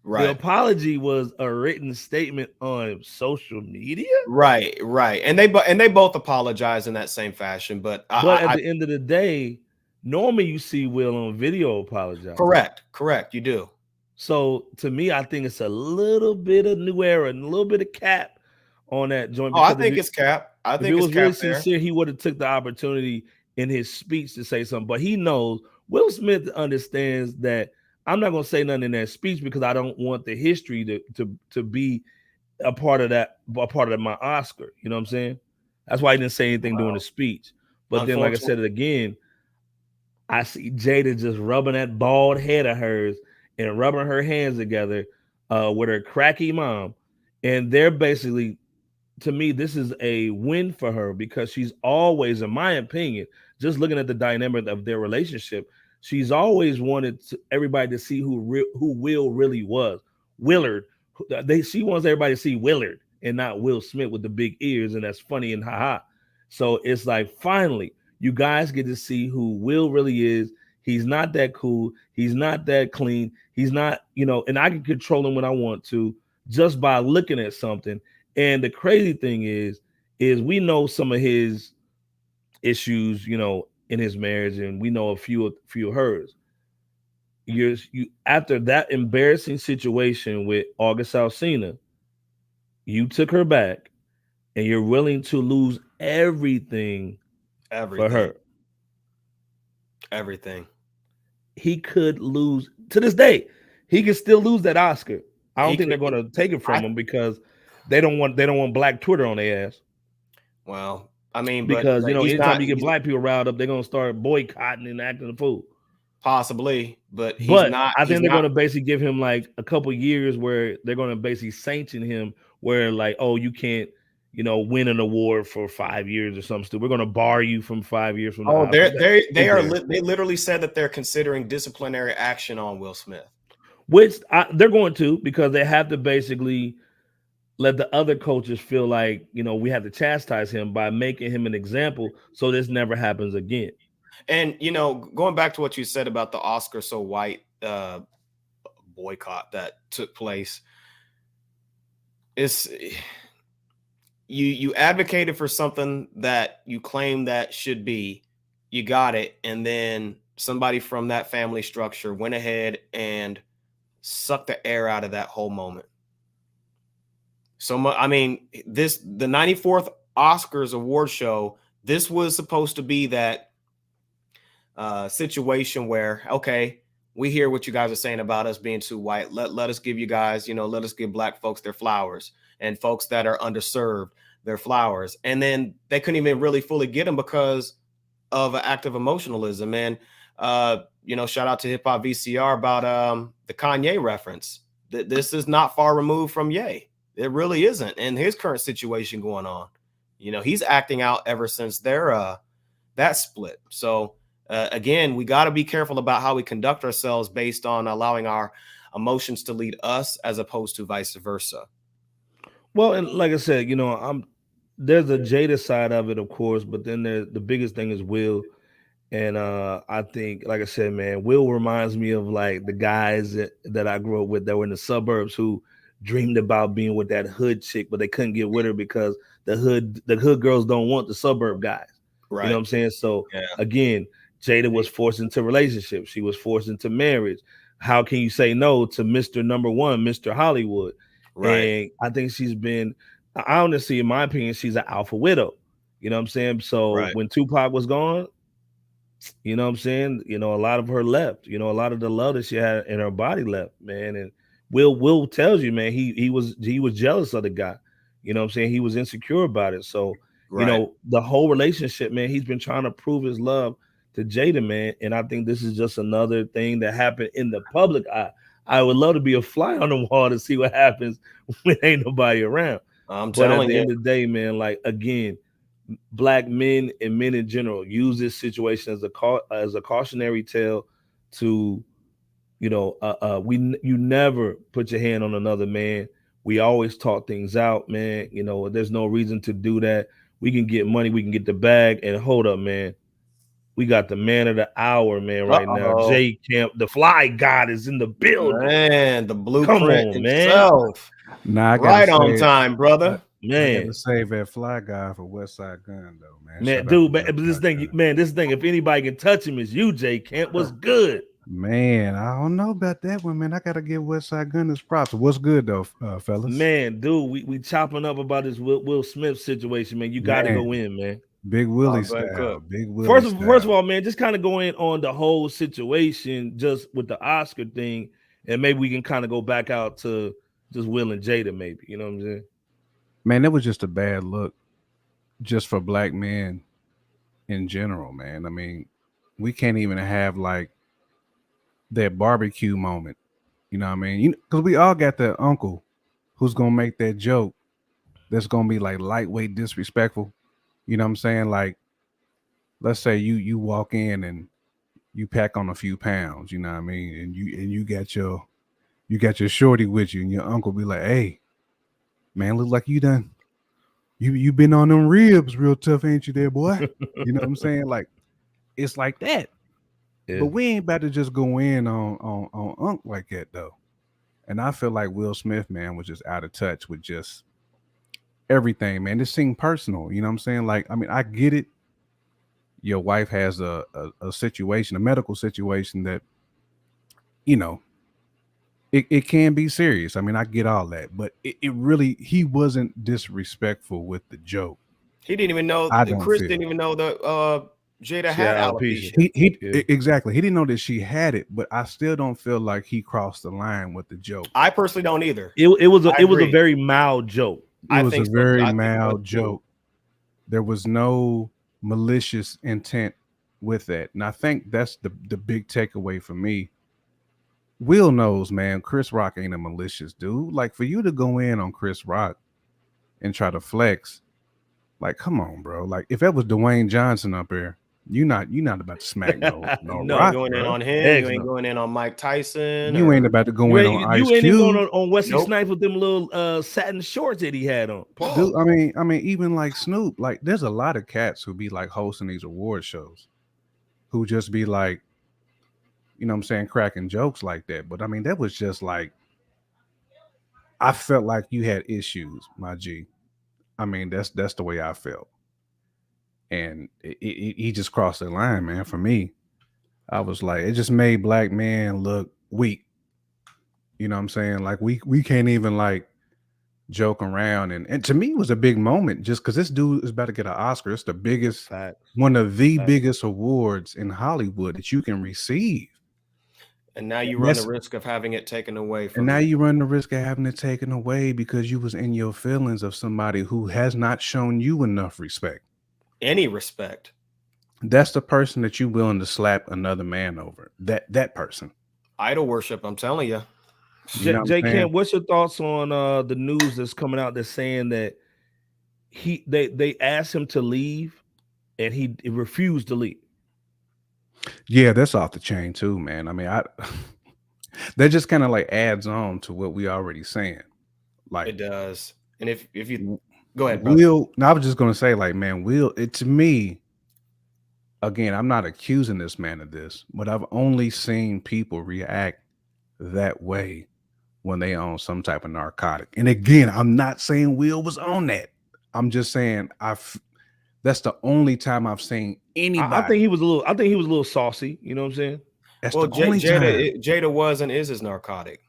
Right. The apology was a written statement on social media. Right. And they both apologize in that same fashion. But at the end of the day, normally you see Will on video apologize. Correct. You do. So to me, I think it's a little bit of new era and a little bit of cap on that joint. I think it's cap. I think if it was really sincere, he would have took the opportunity in his speech to say something. But he knows, Will Smith understands that I'm not going to say nothing in that speech because I don't want the history to be a part of that, my Oscar. You know what I'm saying? That's why he didn't say anything during the speech. But then, like I said it again, I see Jada just rubbing that bald head of hers and rubbing her hands together with her cracky mom. And they're basically, to me, this is a win for her because she's always, in my opinion, just looking at the dynamic of their relationship, she's always wanted everybody to see who Will really was. Willard. She wants everybody to see Willard and not Will Smith with the big ears, and that's funny and haha. So it's like, finally, you guys get to see who Will really is. He's not that cool. He's not that clean. He's not, and I can control him when I want to just by looking at something. And the crazy thing is we know some of his issues, in his marriage, and we know a few of hers. You after that embarrassing situation with August Alsina, you took her back, and you're willing to lose everything for her. Everything. He could lose to this day. He can still lose that Oscar. I don't think they're going to take it from him because they don't want Black Twitter on their ass. Well, I mean, because anytime you get black people riled up, they're going to start boycotting and acting a fool. Possibly, but I think they're going to basically give him like a couple years where they're going to basically sanction him, where like, oh, you can't, win an award for 5 years or something. We're going to bar you from 5 years from. Oh, they literally said that they're considering disciplinary action on Will Smith, which they're going to, because they have to basically let the other coaches feel like, we have to chastise him by making him an example so this never happens again. And, going back to what you said about the Oscar So White boycott that took place, is you advocated for something that you claim that should be, you got it, and then somebody from that family structure went ahead and sucked the air out of that whole moment. So, I mean, the 94th Oscars award show, this was supposed to be that situation where, okay, we hear what you guys are saying about us being too white. Let us give you guys, let us give black folks their flowers, and folks that are underserved their flowers. And then they couldn't even really fully get them because of an act of emotionalism. And shout out to Hip Hop VCR about the Kanye reference. This is not far removed from Ye. It really isn't. And his current situation going on, he's acting out ever since their that split. So again, we got to be careful about how we conduct ourselves based on allowing our emotions to lead us as opposed to vice versa. Well, and like I said, there's a Jada side of it, of course, but then the biggest thing is Will. And I think, like I said, man, Will reminds me of like the guys that I grew up with that were in the suburbs who dreamed about being with that hood chick, but they couldn't get with her because the hood girls don't want the suburb guys. Right. You know what I'm saying? So Yeah. again, Jada was forced into relationships. She was forced into marriage. How can you say no to Mr. Number One, Mr. Hollywood? Right. And I think honestly, in my opinion, she's an alpha widow. You know what I'm saying? So when Tupac was gone, you know what I'm saying? A lot of her left. A lot of the love that she had in her body left, man. And Will tells you, man, he was jealous of the guy. You know what I'm saying? He was insecure about it. So, the whole relationship, man, he's been trying to prove his love to Jada, man. And I think this is just another thing that happened in the public eye. I would love to be a fly on the wall to see what happens when ain't nobody around. But at the end of the day, man, like, again, Black men and men in general use this situation as a cautionary tale to, you never put your hand on another man. We always talk things out, man. There's no reason to do that. We can get money, we can get the bag, and hold up, man. We got the man of the hour, man, right now. Jay Camp, the fly god, is in the building. Man, the blueprint himself. Nah, right on time, brother. Man, I gotta save that fly guy for West Side Gun, though, man. Man, dude, but this thing, if anybody can touch him, it's you, Jay Camp. What's good? Man, I don't know about that one, man. I gotta give West Side Gun his props. What's good though, fellas? Man, dude, we chopping up about this Will Smith situation, man. You got to go in, man. Big Willie style. Big Willie First of all, man, just kind of go in on the whole situation, just with the Oscar thing, and maybe we can kind of go back out to just Will and Jada, maybe. You know what I'm saying? Man, that was just a bad look, just for black men in general, man. I mean, we can't even have like that barbecue moment. You know what I mean? Because we all got that uncle who's gonna make that joke that's gonna be like lightweight disrespectful. You know what I'm saying? Like, let's say you walk in and you pack on a few pounds, you know what I mean? And you got your shorty with you, and your uncle be like, "Hey, man, look like you been on them ribs real tough, ain't you there, boy?" You know what I'm saying? Like, it's like that. Yeah. But we ain't about to just go in on Unc like that, though. And I feel like Will Smith, man, was just out of touch with just everything, man. This seemed personal, you know what I'm saying? Like, I mean, I get it. Your wife has a situation, a medical situation that, it can be serious. I mean, I get all that, but it really, he wasn't disrespectful with the joke. He didn't even know. Chris didn't even know that Jada had alopecia. Exactly. He didn't know that she had it, but I still don't feel like he crossed the line with the joke. I personally don't either. It was a very mild joke. It was a very mild joke. There was no malicious intent with that. And I think that's the big takeaway for me. Will knows, man, Chris Rock ain't a malicious dude. Like, for you to go in on Chris Rock and try to flex, like, come on, bro. Like, if that was Dwayne Johnson up there, you're not about to smack no Rock, going in on him. You ain't going in on Mike Tyson. You ain't about to go in on Ice Cube. You ain't even going on Wesley Snipes with them little satin shorts that he had on. Dude, I mean, even like Snoop, like, there's a lot of cats who be like hosting these award shows who just be like, you know what I'm saying, cracking jokes like that. But I mean, that was just like, I felt like you had issues, my G. I mean, that's the way I felt. And he just crossed the line, man. For me, I was like, it just made black men look weak. You know what I'm saying? Like, we can't even like joke around, and to me it was a big moment just because this dude is about to get an Oscar. It's the biggest, one of the biggest awards in Hollywood that you can receive. And now you run the risk of having it taken away from you. And now you. you run the risk of having it taken away because you was in your feelings of somebody who has not shown you enough respect. Any respect. That's the person that you willing to slap another man over. That person. Idol worship, I'm telling you. J. Kent, what's your thoughts on the news that's coming out that's saying that they asked him to leave and he refused to leave? Yeah, that's off the chain too, man. I mean, that just kind of like adds on to what we already saying. Like it does. And if you go ahead, brother. No, I was just gonna say, like, man, it to me, again, I'm not accusing this man of this, but I've only seen people react that way when they own some type of narcotic. And again, I'm not saying Will was on that. I'm just saying that's the only time I've seen anybody. I think he was a little saucy. You know what I'm saying? That's the only time. Jada was and is his narcotic.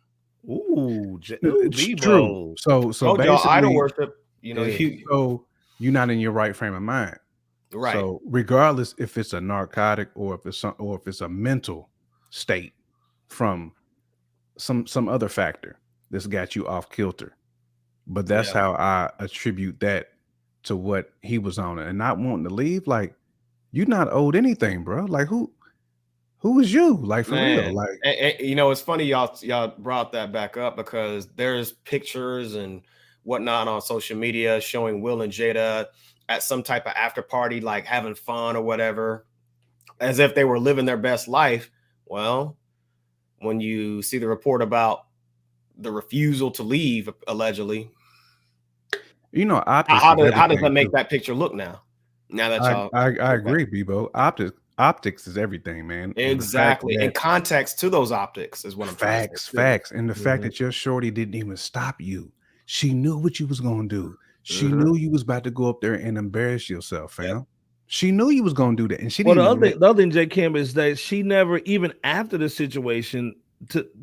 Ooh, it's true. So basically, idol worship. You know, so you're not in your right frame of mind. Right. So regardless if it's a narcotic or if it's a mental state from some other factor that's got you off kilter, but that's how I attribute that to what he was on and not wanting to leave. Like, you're not owed anything, bro. Like, who is you? Like, for real? Like, and, you know, it's funny y'all brought that back up because there's pictures and whatnot on social media showing Will and Jada at some type of after party, like having fun or whatever, as if they were living their best life. Well, when you see the report about the refusal to leave, allegedly, you know, how does that make that picture look now? Now that y'all, I agree, Bebo. Optics is everything, man. Exactly, and context to those optics is what I'm trying to say. Facts, and the fact that your shorty didn't even stop you. She knew what you was gonna do. She knew you was about to go up there and embarrass yourself, fam. Yep. She knew you was gonna do that, and she didn't. The other thing, J. Kim, is that she never, even after the situation,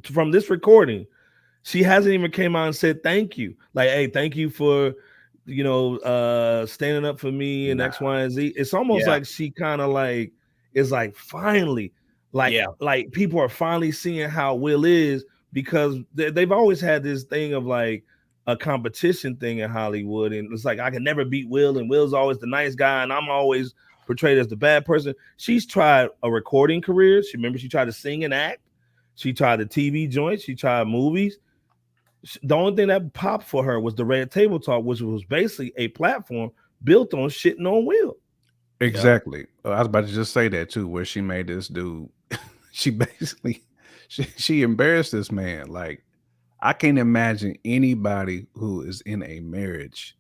from this recording, she hasn't even came out and said thank you. Like, hey, thank you for, you know, standing up for me and X, Y, and Z. It's almost like she kind of like is like finally, like people are finally seeing how Will is, because they've always had this thing of like a competition thing in Hollywood, and it's like I can never beat Will, and Will's always the nice guy, and I'm always portrayed as the bad person. She's tried a recording career. She tried to sing and act. She tried the TV joints. She tried movies. The only thing that popped for her was the Red Table Talk, which was basically a platform built on shitting on Will. Exactly. I was about to just say that too, where she made this dude. She basically she embarrassed this man. Like, I can't imagine anybody who is in a marriage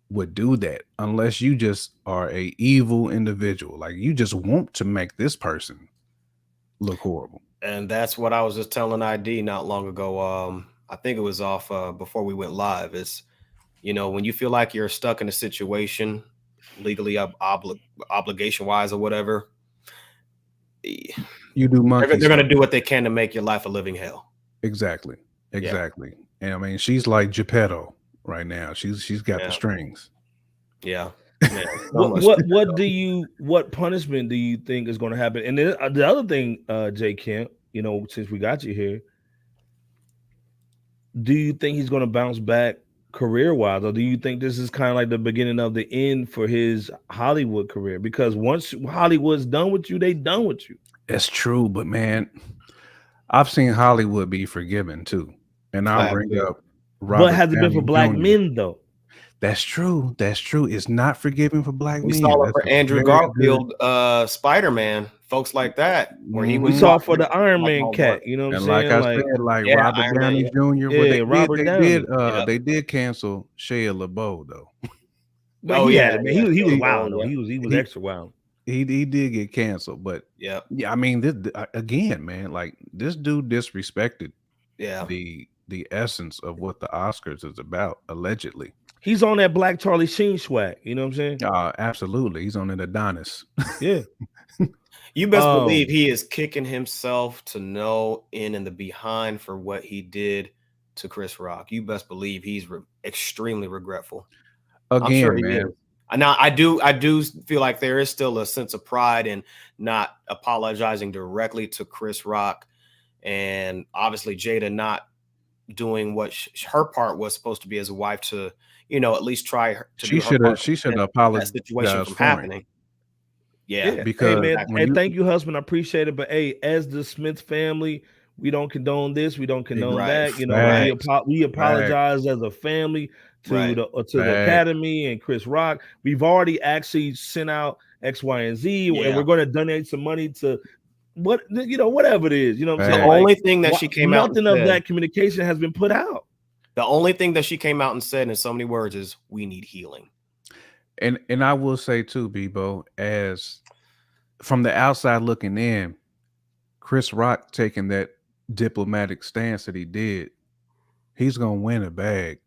would do that unless you just are a evil individual. Like, you just want to make this person look horrible. And that's what I was just telling ID not long ago. I think it was off before we went live. It's, you know, when you feel like you're stuck in a situation legally obligation wise or whatever, you do monkey. They're going to do what they can to make your life a living hell. Exactly. And I mean, she's like Geppetto right now. She's got the strings. Yeah. What punishment do you think is going to happen? And then the other thing, J. Kemp, you know, since we got you here, do you think he's going to bounce back career-wise, or do you think this is kind of like the beginning of the end for his Hollywood career? Because once Hollywood's done with you, they done with you. That's true, but man, I've seen Hollywood be forgiven too. And I'll bring up Robert But has it been for black men though? That's true. It's not forgiving for black men. We saw it for Andrew Garfield, Spider-Man, folks like that, where he was. We saw for the Iron Man cat, you know what I'm saying? Like I said, like Robert Downey Jr. They did cancel Shia LaBeouf though. Man, he was wild though. He was extra wild. He did get canceled, but yeah, I mean, again, man, like, this dude disrespected the essence of what the Oscars is about, allegedly. He's on that Black Charlie Sheen swag, you know what I'm saying? Absolutely. He's on an Adonis. Yeah. You best believe he is kicking himself to no end in the behind for what he did to Chris Rock. You best believe he's extremely regretful. I'm sure Again, he man. is. Now, I do feel like there is still a sense of pride in not apologizing directly to Chris Rock, and obviously Jada not doing what her part was supposed to be as a wife to, at least try to She do her should have part to she should prevent have that situation apologized from for him. happening. Yeah, Yeah. Hey, Because man. exactly. Hey, when you thank you, husband. I appreciate it. But hey, as the Smith family, we don't condone this. We don't condone Right, that. You know, right, we facts, apologize as a family to right. the facts. Academy and Chris Rock. We've already actually sent out X, Y, and Z, and Yeah. we're going to donate some money to whatever it is. You know what I'm The saying? Like, only thing that she came out and nothing of said, that communication has been put out. the only thing that she came out and said in so many words is, "We need healing." And I will say too, Bebo, as from the outside looking in, Chris Rock taking that diplomatic stance that he did, he's gonna win a bag.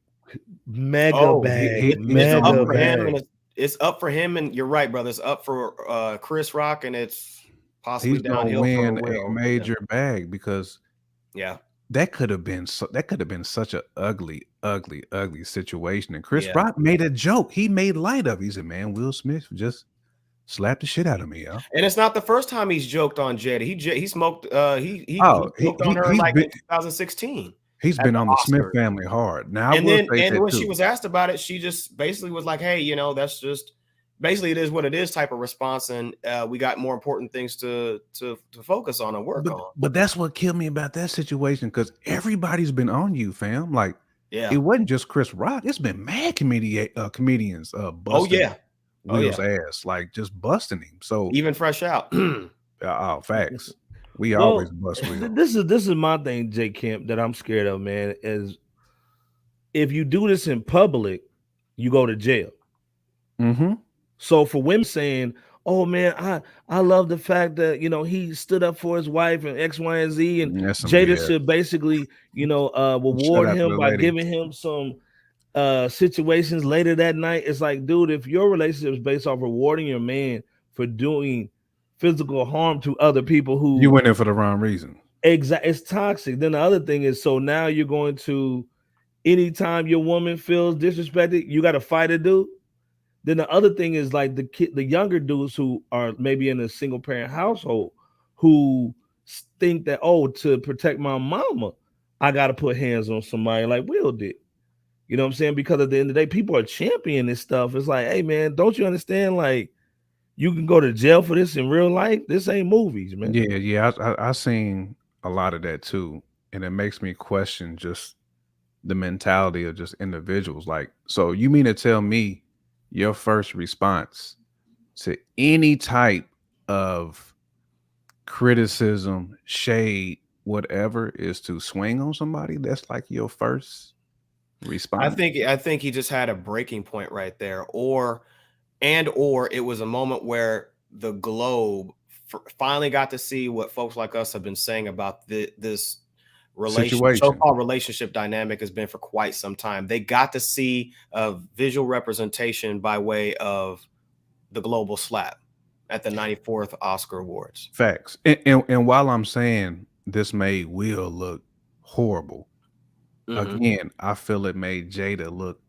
Mega Oh, bag, he's it's gonna up mega win for a him, bag. and bag. it's up for him, and you're right, brother. It's up for Chris Rock, and it's possibly He's gonna downhill for win a Will. major bag because Yeah, that could have been such a ugly, ugly, ugly situation. And Chris yeah. Rock made a joke. He made light of it. He said, "Man, Will Smith just slapped the shit out of me, y'all." And it's not the first time he's joked on Jada. He smoked. He Oh, joked on her like in 2016 he's at been the on the Smith Oscars. family hard. Now I And will then, say and that when she too. was asked about it, she just basically was like, "Hey, that's just basically it is what it is" type of response, and we got more important things to focus on and work on. But that's what killed me about that situation because everybody's been on you, fam. Like Yeah. it wasn't just Chris Rock. It's been mad comedians Oh busting yeah. Oh Will's yeah. ass, like just busting him. So Even Fresh Out. facts. We always Well, bust Will. this is my thing, Jay Kemp, that I'm scared of, man. Is if you do this in public, you go to jail. Mm-hmm. So for women saying, "Oh man, I love the fact that he stood up for his wife and X, Y, and Z," and That's some Jada BS. should basically, Shout reward out to him the by lady. giving him some situations later that night. It's like, dude, if your relationship is based off rewarding your man for doing physical harm to other people who You went in for the wrong reason. it's toxic. Then the other thing is, so now you're going to, anytime your woman feels disrespected, you got to fight a dude. Then the other thing is like the younger dudes who are maybe in a single parent household who think that, oh, to protect my mama, I got to put hands on somebody like Will did. You know what I'm saying? Because at the end of the day, people are championing this stuff. It's like, hey man, don't you understand? Like, you can go to jail for this in real life. This ain't movies, man. Yeah. I seen a lot of that too, and it makes me question just the mentality of just individuals. Like, so you mean to tell me your first response to any type of criticism, shade, whatever, is to swing on somebody? That's like your first response. I think he just had a breaking point right there, or it was a moment where the globe finally got to see what folks like us have been saying about this Situation. so-called relationship dynamic has been for quite some time. They got to see a visual representation by way of the global slap at the 94th Oscar Awards. Facts. And while I'm saying this made Will look horrible, again, I feel it made Jada look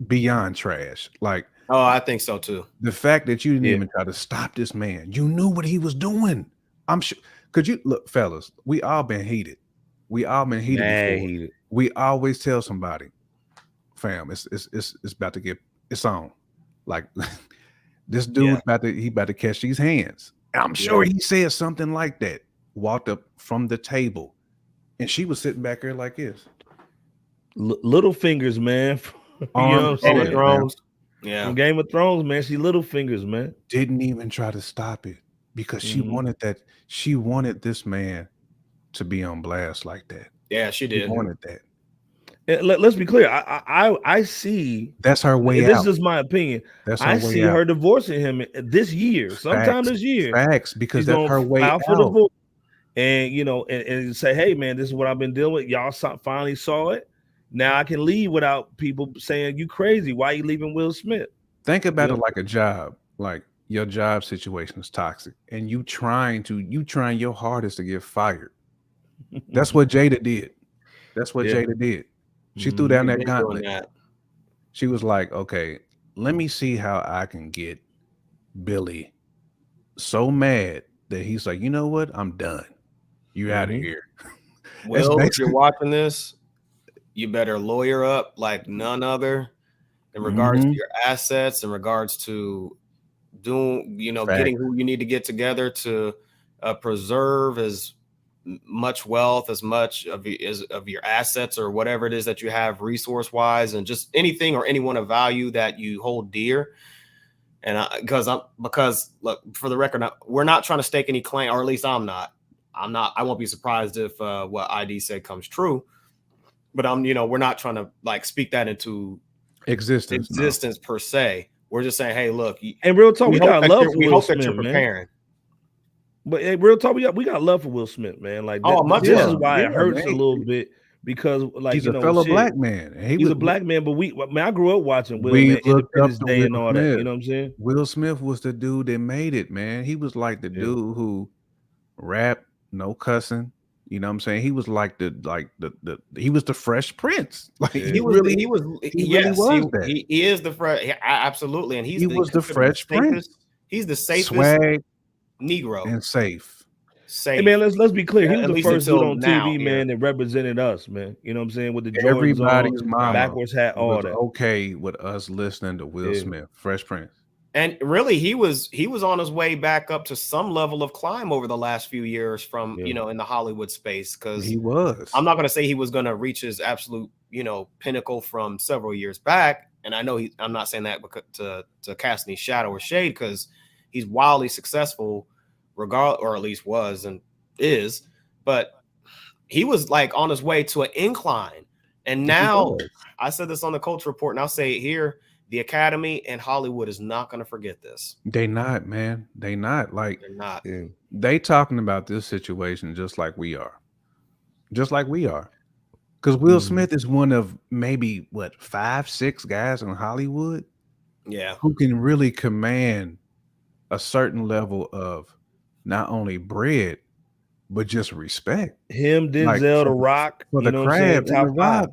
beyond trash. Like, oh, I think so too. the fact that you didn't even try to stop this man, you knew what he was doing. I'm sure. Could you look, fellas? We all been heated. We all been heated before. Heated. We always tell somebody, fam, it's about to get it's on. Like this dude about to catch these hands. And I'm sure he said something like that. Walked up from the table, and she was sitting back there like this. Little fingers, man. You know what I'm Game of saying? Thrones. Yeah. From Game of Thrones, man. She little fingers, man. Didn't even try to stop it because she wanted that. She wanted this man to be on blast like that. Yeah, she did. She wanted that. And let's be clear. I see. That's her way this out. is my opinion. That's her I way see out. her divorcing him this year, sometime this year. Facts, because She's that's gonna her way file out. for divorce. And and say, hey man, this is what I've been dealing with. Y'all finally saw it. Now I can leave without people saying you crazy. Why are you leaving Will Smith? Think about it like a job. Like your job situation is toxic, and you trying your hardest to get fired. That's what Jada did. That's what Jada did. She threw down You've that been doing gauntlet. that. She was like, okay, let me see how I can get Billy so mad that he's like, you know what? I'm done. You out of here. Will, if you're watching this, you better lawyer up like none other in regards to your assets, in regards to doing, getting who you need to get together to preserve as much wealth, as much of your assets or whatever it is that you have resource wise, and just anything or anyone of value that you hold dear. And because look, for the record, we're not trying to stake any claim, or at least I'm not. I won't be surprised if what ID said comes true. But we're not trying to like speak that into existence per se. We're just saying, hey, look, and real talk, we got love for Will Smith, you're preparing. Man. But hey, real talk, we got love for Will Smith, man. Like this is why it hurts a little bit, because like he's a fellow black man. He's a black man, but I grew up watching Will, man, Independence Day and all that. You know what I'm saying? Will Smith was the dude that made it, man. He was like the dude who rapped, no cussing. You know what I'm saying? He was like he was the Fresh Prince. Like he is the fresh, absolutely, and he was the Fresh Prince. He's the safest swag Negro and safe. Hey man, let's be clear. He was the first dude on TV, man, that represented us, man. You know what I'm saying? With the Jordans everybody's on, mama backwards hat, all that. Okay, with us listening to Will Smith, Fresh Prince. And really, he was on his way back up to some level of climb over the last few years from in the Hollywood space, because he was. I'm not going to say he was going to reach his absolute pinnacle from several years back, and I know I'm not saying that because to cast any shadow or shade, because he's wildly successful, or at least was and is, but he was like on his way to an incline, and now I said this on the Culture Report, and I'll say it here. The Academy and Hollywood is not going to forget this. They not, man. They not. Like, they're not. They talking about this situation just like we are. Just like we are. Because Will Smith is one of maybe, 5, 6 guys in Hollywood? Yeah. Who can really command a certain level of not only bread, but just respect. Him, Denzel, The Rock. For the crab and The Rock.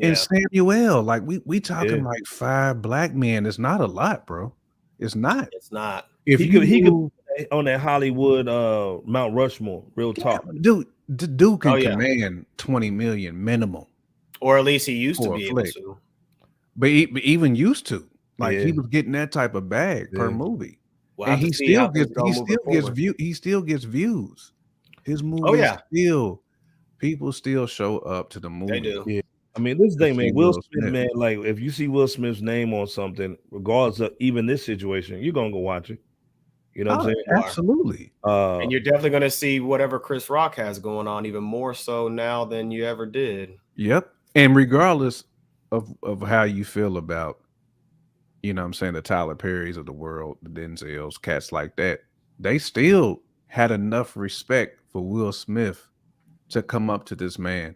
And Samuel, like we talking like 5 black men. It's not a lot, bro. It's not. It's not. If he could on that Hollywood Mount Rushmore, real talk. Dude can command 20 million minimum. Or at least he used to be able to. But even used to. Like he was getting that type of bag per movie. And he still gets views. His movies people still show up to the movie. They do. Yeah. I mean, this thing, man, Will Smith, man, like if you see Will Smith's name on something, regardless of even this situation, you're gonna go watch it. You know what I'm saying? Absolutely. And you're definitely gonna see whatever Chris Rock has going on even more so now than you ever did. Yep. And regardless of how you feel about, you know what I'm saying, the Tyler Perrys of the world, the Denzels, cats like that, they still had enough respect for Will Smith to come up to this man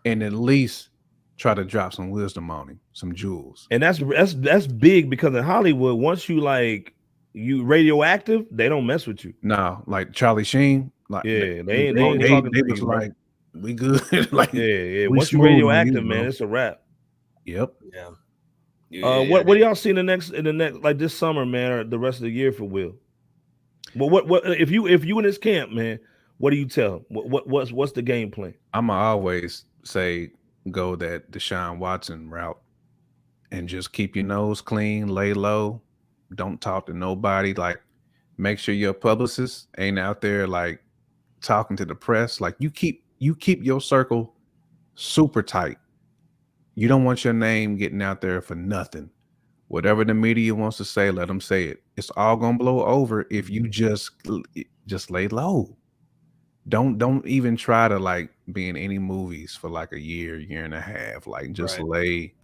and at least try to drop some wisdom on him, some jewels. And that's big, because in Hollywood, once you radioactive, they don't mess with you. No, like Charlie Sheen, like they was like, we good. Like once you radioactive, man, it's a wrap. Yep. Yeah. What do y'all see in the next like this summer, man, or the rest of the year for Will? Well, what if you in his camp, man? What do you tell him? What's the game plan? I'ma always say go that Deshaun Watson route and just keep your nose clean, lay low, don't talk to nobody. Like, make sure your publicist ain't out there like talking to the press. Like, you keep your circle super tight. You don't want your name getting out there for nothing. Whatever the media wants to say, let them say it. It's all gonna blow over if you just lay low. Don't even try to like be in any movies for like a year and a half. Like, just lay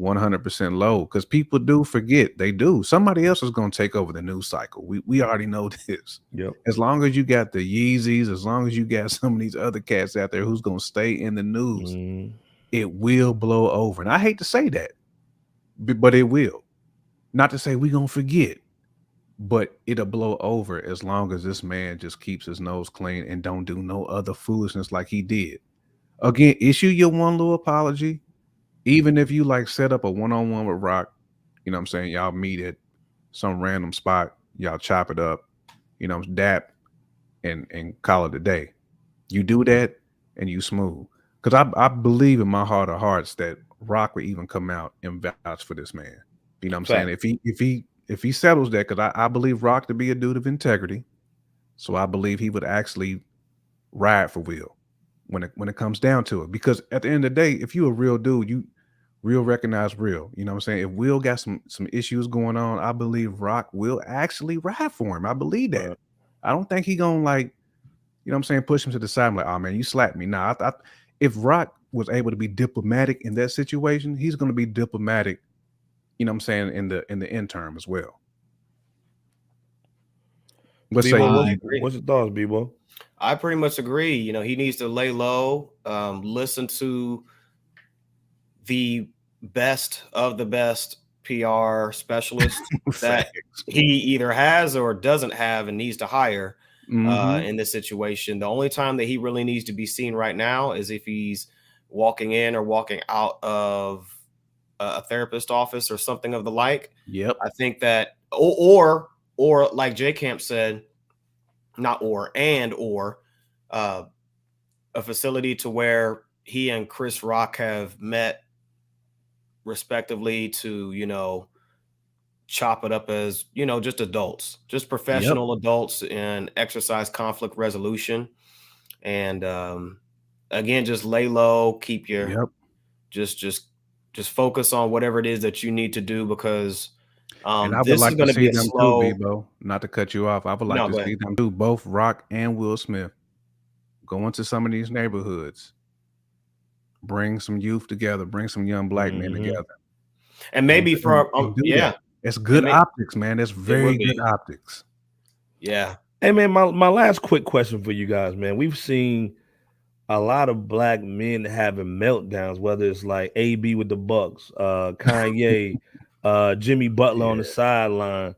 100% low, because people do forget. They do. Somebody else is going to take over the news cycle. We already know this. Yep. As long as you got the Yeezys, as long as you got some of these other cats out there who's going to stay in the news, it will blow over. And I hate to say that, but it will. Not to say we're going to forget, but it'll blow over as long as this man just keeps his nose clean and don't do no other foolishness like he did Again, issue your one little apology. Even if you like set up a one-on-one with Rock, you know what I'm saying? Y'all meet at some random spot, y'all chop it up, dap and call it a day. You do that and you smooth. Because I believe in my heart of hearts that Rock would even come out and vouch for this man. You know what I'm saying? Fact. If he settles that, because I believe Rock to be a dude of integrity. So I believe he would actually ride for Will when it comes down to it. Because at the end of the day, if you a real dude, you real recognize real. You know what I'm saying? If Will got some issues going on, I believe Rock will actually ride for him. I believe that. I don't think he gonna like, push him to the side. I'm like, oh man, you slapped me. Nah, if Rock was able to be diplomatic in that situation, he's gonna be diplomatic, in the end term as well. What's What's your thoughts, Bebo? I pretty much agree. He needs to lay low, listen to the best of the best PR specialist that he either has or doesn't have and needs to hire in this situation. The only time that he really needs to be seen right now is if he's walking in or walking out of a therapist office or something of the like. Yep. I think that, or like J Camp said, a facility to where he and Chris Rock have met respectively to, chop it up as, just adults, just professional adults and exercise conflict resolution. And again, just lay low, keep your just focus on whatever it is that you need to do, because and I would like to see them too, Bebo. Not to cut you off. I would like to see them too, both Rock and Will Smith, go into some of these neighborhoods, bring some youth together, bring some young black men together. And maybe it's good optics, man. That's very good optics. Yeah. Hey man, my last quick question for you guys, man. We've seen a lot of black men having meltdowns, whether it's like AB with the Bucks, Kanye, Jimmy Butler on the sideline,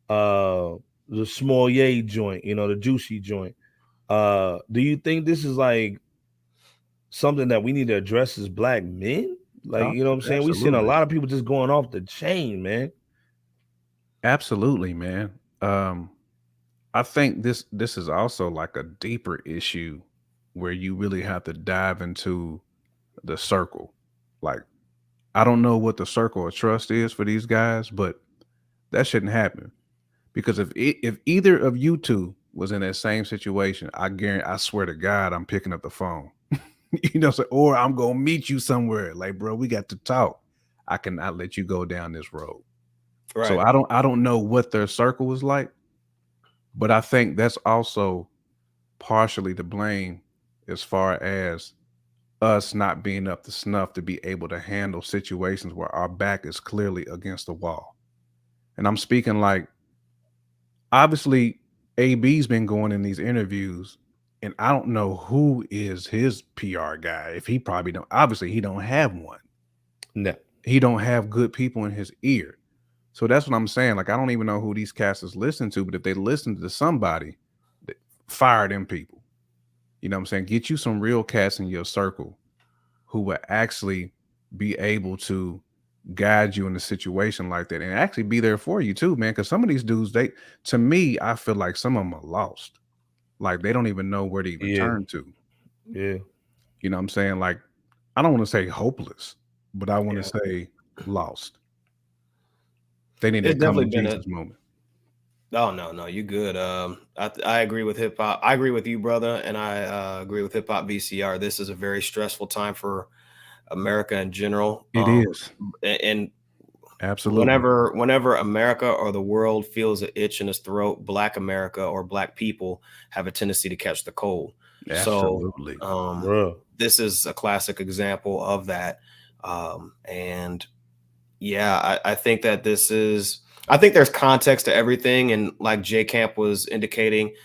the Small Ye joint, the Juicy joint. Do you think this is like something that we need to address as black men? Like, you know what I'm saying? We've seen a lot of people just going off the chain, man. Absolutely, man. I think this is also like a deeper issue where you really have to dive into the circle. Like, I don't know what the circle of trust is for these guys, but that shouldn't happen. Because if either of you two was in that same situation, I swear to God, I'm picking up the phone. Or I'm gonna meet you somewhere. Like, bro, we got to talk. I cannot let you go down this road. Right. So I don't know what their circle was like, but I think that's also partially to blame as far as us not being up to snuff to be able to handle situations where our back is clearly against the wall. And I'm speaking like, obviously, AB's been going in these interviews, and I don't know who is his PR guy. If he probably don't, obviously he don't have one. No, he don't have good people in his ear. So that's what I'm saying. Like, I don't even know who these casters listen to, but if they listen to somebody, fire them people. You know what I'm saying? Get you some real cats in your circle who will actually be able to guide you in a situation like that and actually be there for you too, man. Because some of these dudes, to me, I feel like some of them are lost. Like, they don't even know where to even turn to. Yeah. You know what I'm saying? Like, I don't want to say hopeless, but I want to say lost. They need to come to Jesus moment. Oh, no, you good. I agree with hip hop. I agree with you, brother. And I agree with hip hop VCR. This is a very stressful time for America in general. It is. And absolutely, whenever America or the world feels an itch in its throat, Black America or Black people have a tendency to catch the cold. Absolutely. So this is a classic example of that. And yeah, I think that I think there's context to everything. And like J Camp was indicating,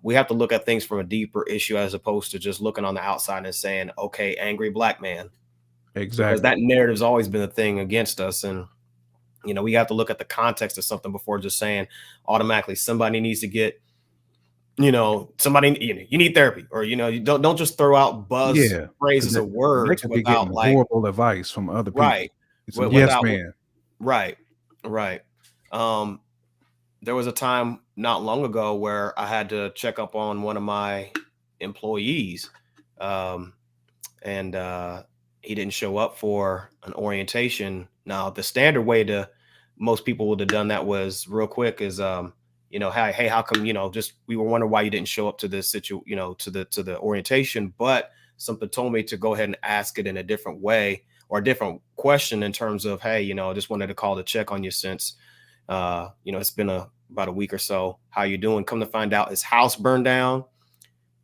we have to look at things from a deeper issue as opposed to just looking on the outside and saying, okay, angry Black man. Exactly. Because that narrative's always been a thing against us. And, we have to look at the context of something before just saying automatically somebody needs to get you know, somebody, you need therapy, or, you know, you don't just throw out buzz phrases or they words could be getting without, like, horrible advice from other people. right, It's a yes without, man. right. There was a time not long ago where I had to check up on one of my employees, and he didn't show up for an orientation. Now, the standard way to most people would have done that was real quick is, you know, hey, how come, you know, just we were wondering why you didn't show up to this you know, to the orientation, but something told me to go ahead and ask it in a different way, or a different question, in terms of, hey, you know, I just wanted to call to check on you since, you know, it's been about a week or so. How you doing? Come to find out, his house burned down.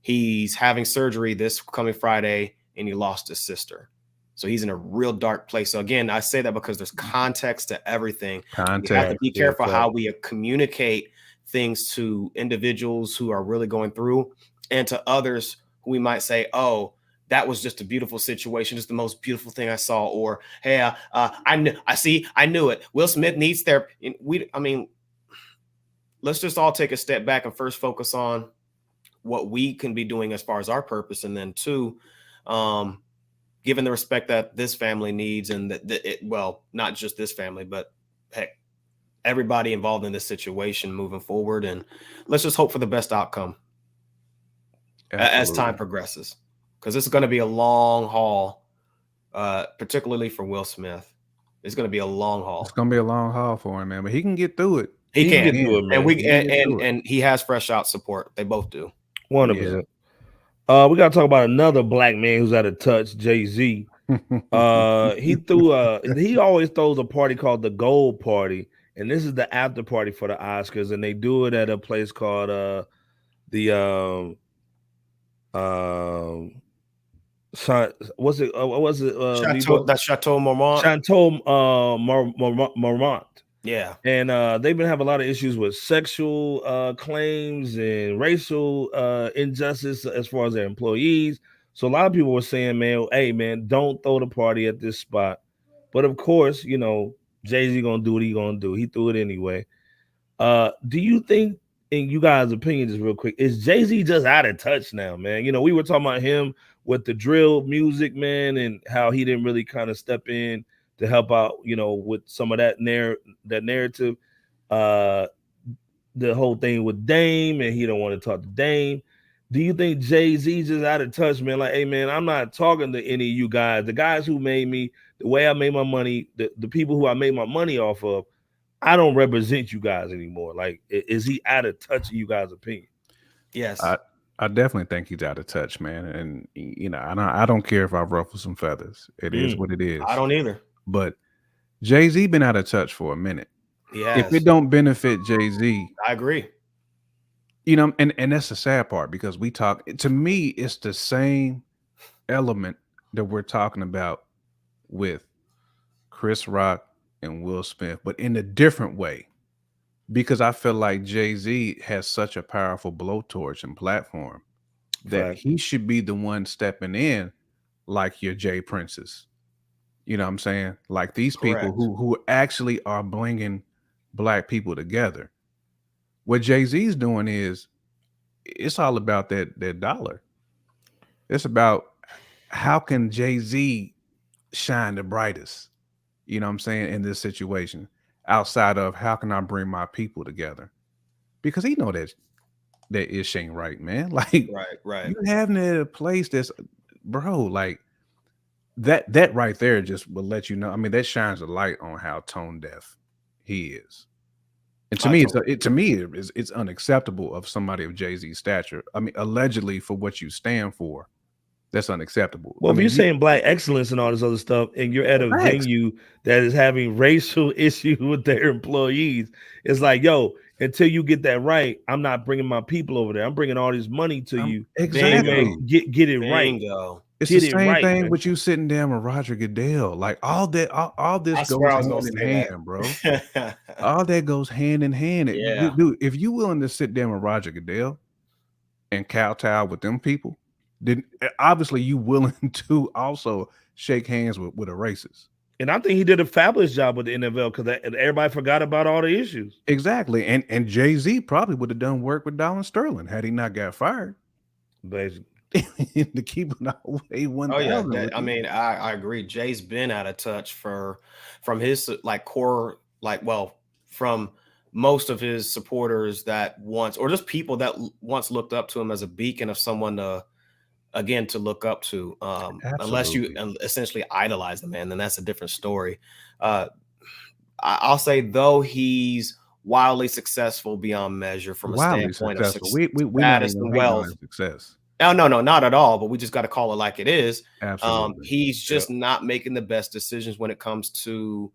He's having surgery this coming Friday, and he lost his sister. So he's in a real dark place. So again, I say that because there's context to everything. We have to be careful how we communicate things to individuals who are really going through, and to others who we might say, oh, that was just a beautiful situation. It's the most beautiful thing I saw. Or, hey, I knew it. Will Smith needs therapy. Let's just all take a step back and first focus on what we can be doing as far as our purpose. And then two, given the respect that this family needs, and well, not just this family, but heck, everybody involved in this situation moving forward. And let's just hope for the best outcome as time progresses, because this is going to be a long haul, particularly for Will Smith. It's going to be a long haul. It's going to be a long haul for him, man, but he can get through it. He can get through it, man. And he has FRSHOUT support. They both do. 100%. We got to talk about another black man who's out of touch, Jay-Z. He always throws a party called the Gold Party, and this is the after party for the Oscars, and they do it at a place called Chateau Marmont. Marmont. Yeah. And they've been having a lot of issues with sexual claims and racial injustice as far as their employees. So a lot of people were saying, man, hey, man, don't throw the party at this spot. But of course, you know, Jay-Z gonna do what he gonna do. He threw it anyway. Do you think, in you guys' opinion, just real quick, is Jay-Z just out of touch now, man? You know, we were talking about him with the drill music, man, and how he didn't really kind of step in to help out, you know, with some of that narrative. The whole thing with Dame, and he don't want to talk to Dame. Do you think Jay-Z just out of touch, man? Like, hey, man, I'm not talking to any of you guys. The guys who made me, the way I made my money, the people who I made my money off of, I don't represent you guys anymore. Like, is he out of touch in you guys' opinion? Yes. I definitely think he's out of touch, man. And, you know, I don't care if I ruffle some feathers. It is what it is. I don't either. But Jay-Z been out of touch for a minute. Yeah. If it don't benefit Jay-Z, I agree. You know, and that's the sad part, because we talk, to me, it's the same element that we're talking about with Chris Rock and Will Smith, but in a different way, because I feel like Jay-Z has such a powerful blowtorch and platform that he should be the one stepping in, like your Jay Princes. You know what I'm saying? Like these people who actually are bringing black people together. What Jay-Z's doing is, it's all about that dollar. It's about how can Jay-Z shine the brightest, you know what I'm saying, in this situation, outside of how can I bring my people together? Because he know that ish ain't right, man. Like, right. You having it at a place that's, bro, like that right there just will let you know. I mean, that shines a light on how tone deaf he is. And to me, it's unacceptable of somebody of Jay-Z's stature. I mean, allegedly, for what you stand for, that's unacceptable. Well, if mean, you're saying black excellence and all this other stuff, and you're at a venue that is having racial issues with their employees, it's like, yo, until you get that right, I'm not bringing my people over there. I'm bringing all this money to you. Exactly. Get it right. It's the same thing with you sitting down with Roger Goodell. Like all this goes hand in hand, bro. All that goes hand in hand. Yeah. Dude, if you willing to sit down with Roger Goodell and kowtow with them people, then obviously you willing to also shake hands with a racist. And I think he did a fabulous job with the NFL because everybody forgot about all the issues. Exactly. And Jay-Z probably would have done work with Donald Sterling had he not got fired. Basically. To keep it all way 1,000. Oh yeah, I mean, I agree. Jay's been out of touch from his like core, from most of his supporters that once, or just people that once looked up to him as a beacon of someone to look up to. Unless you essentially idolize the man, then that's a different story. I'll say though he's wildly successful beyond measure from a standpoint of success, status and wealth. Success. Oh, no, not at all. But we just got to call it like it is. Absolutely. He's just not making the best decisions when it comes to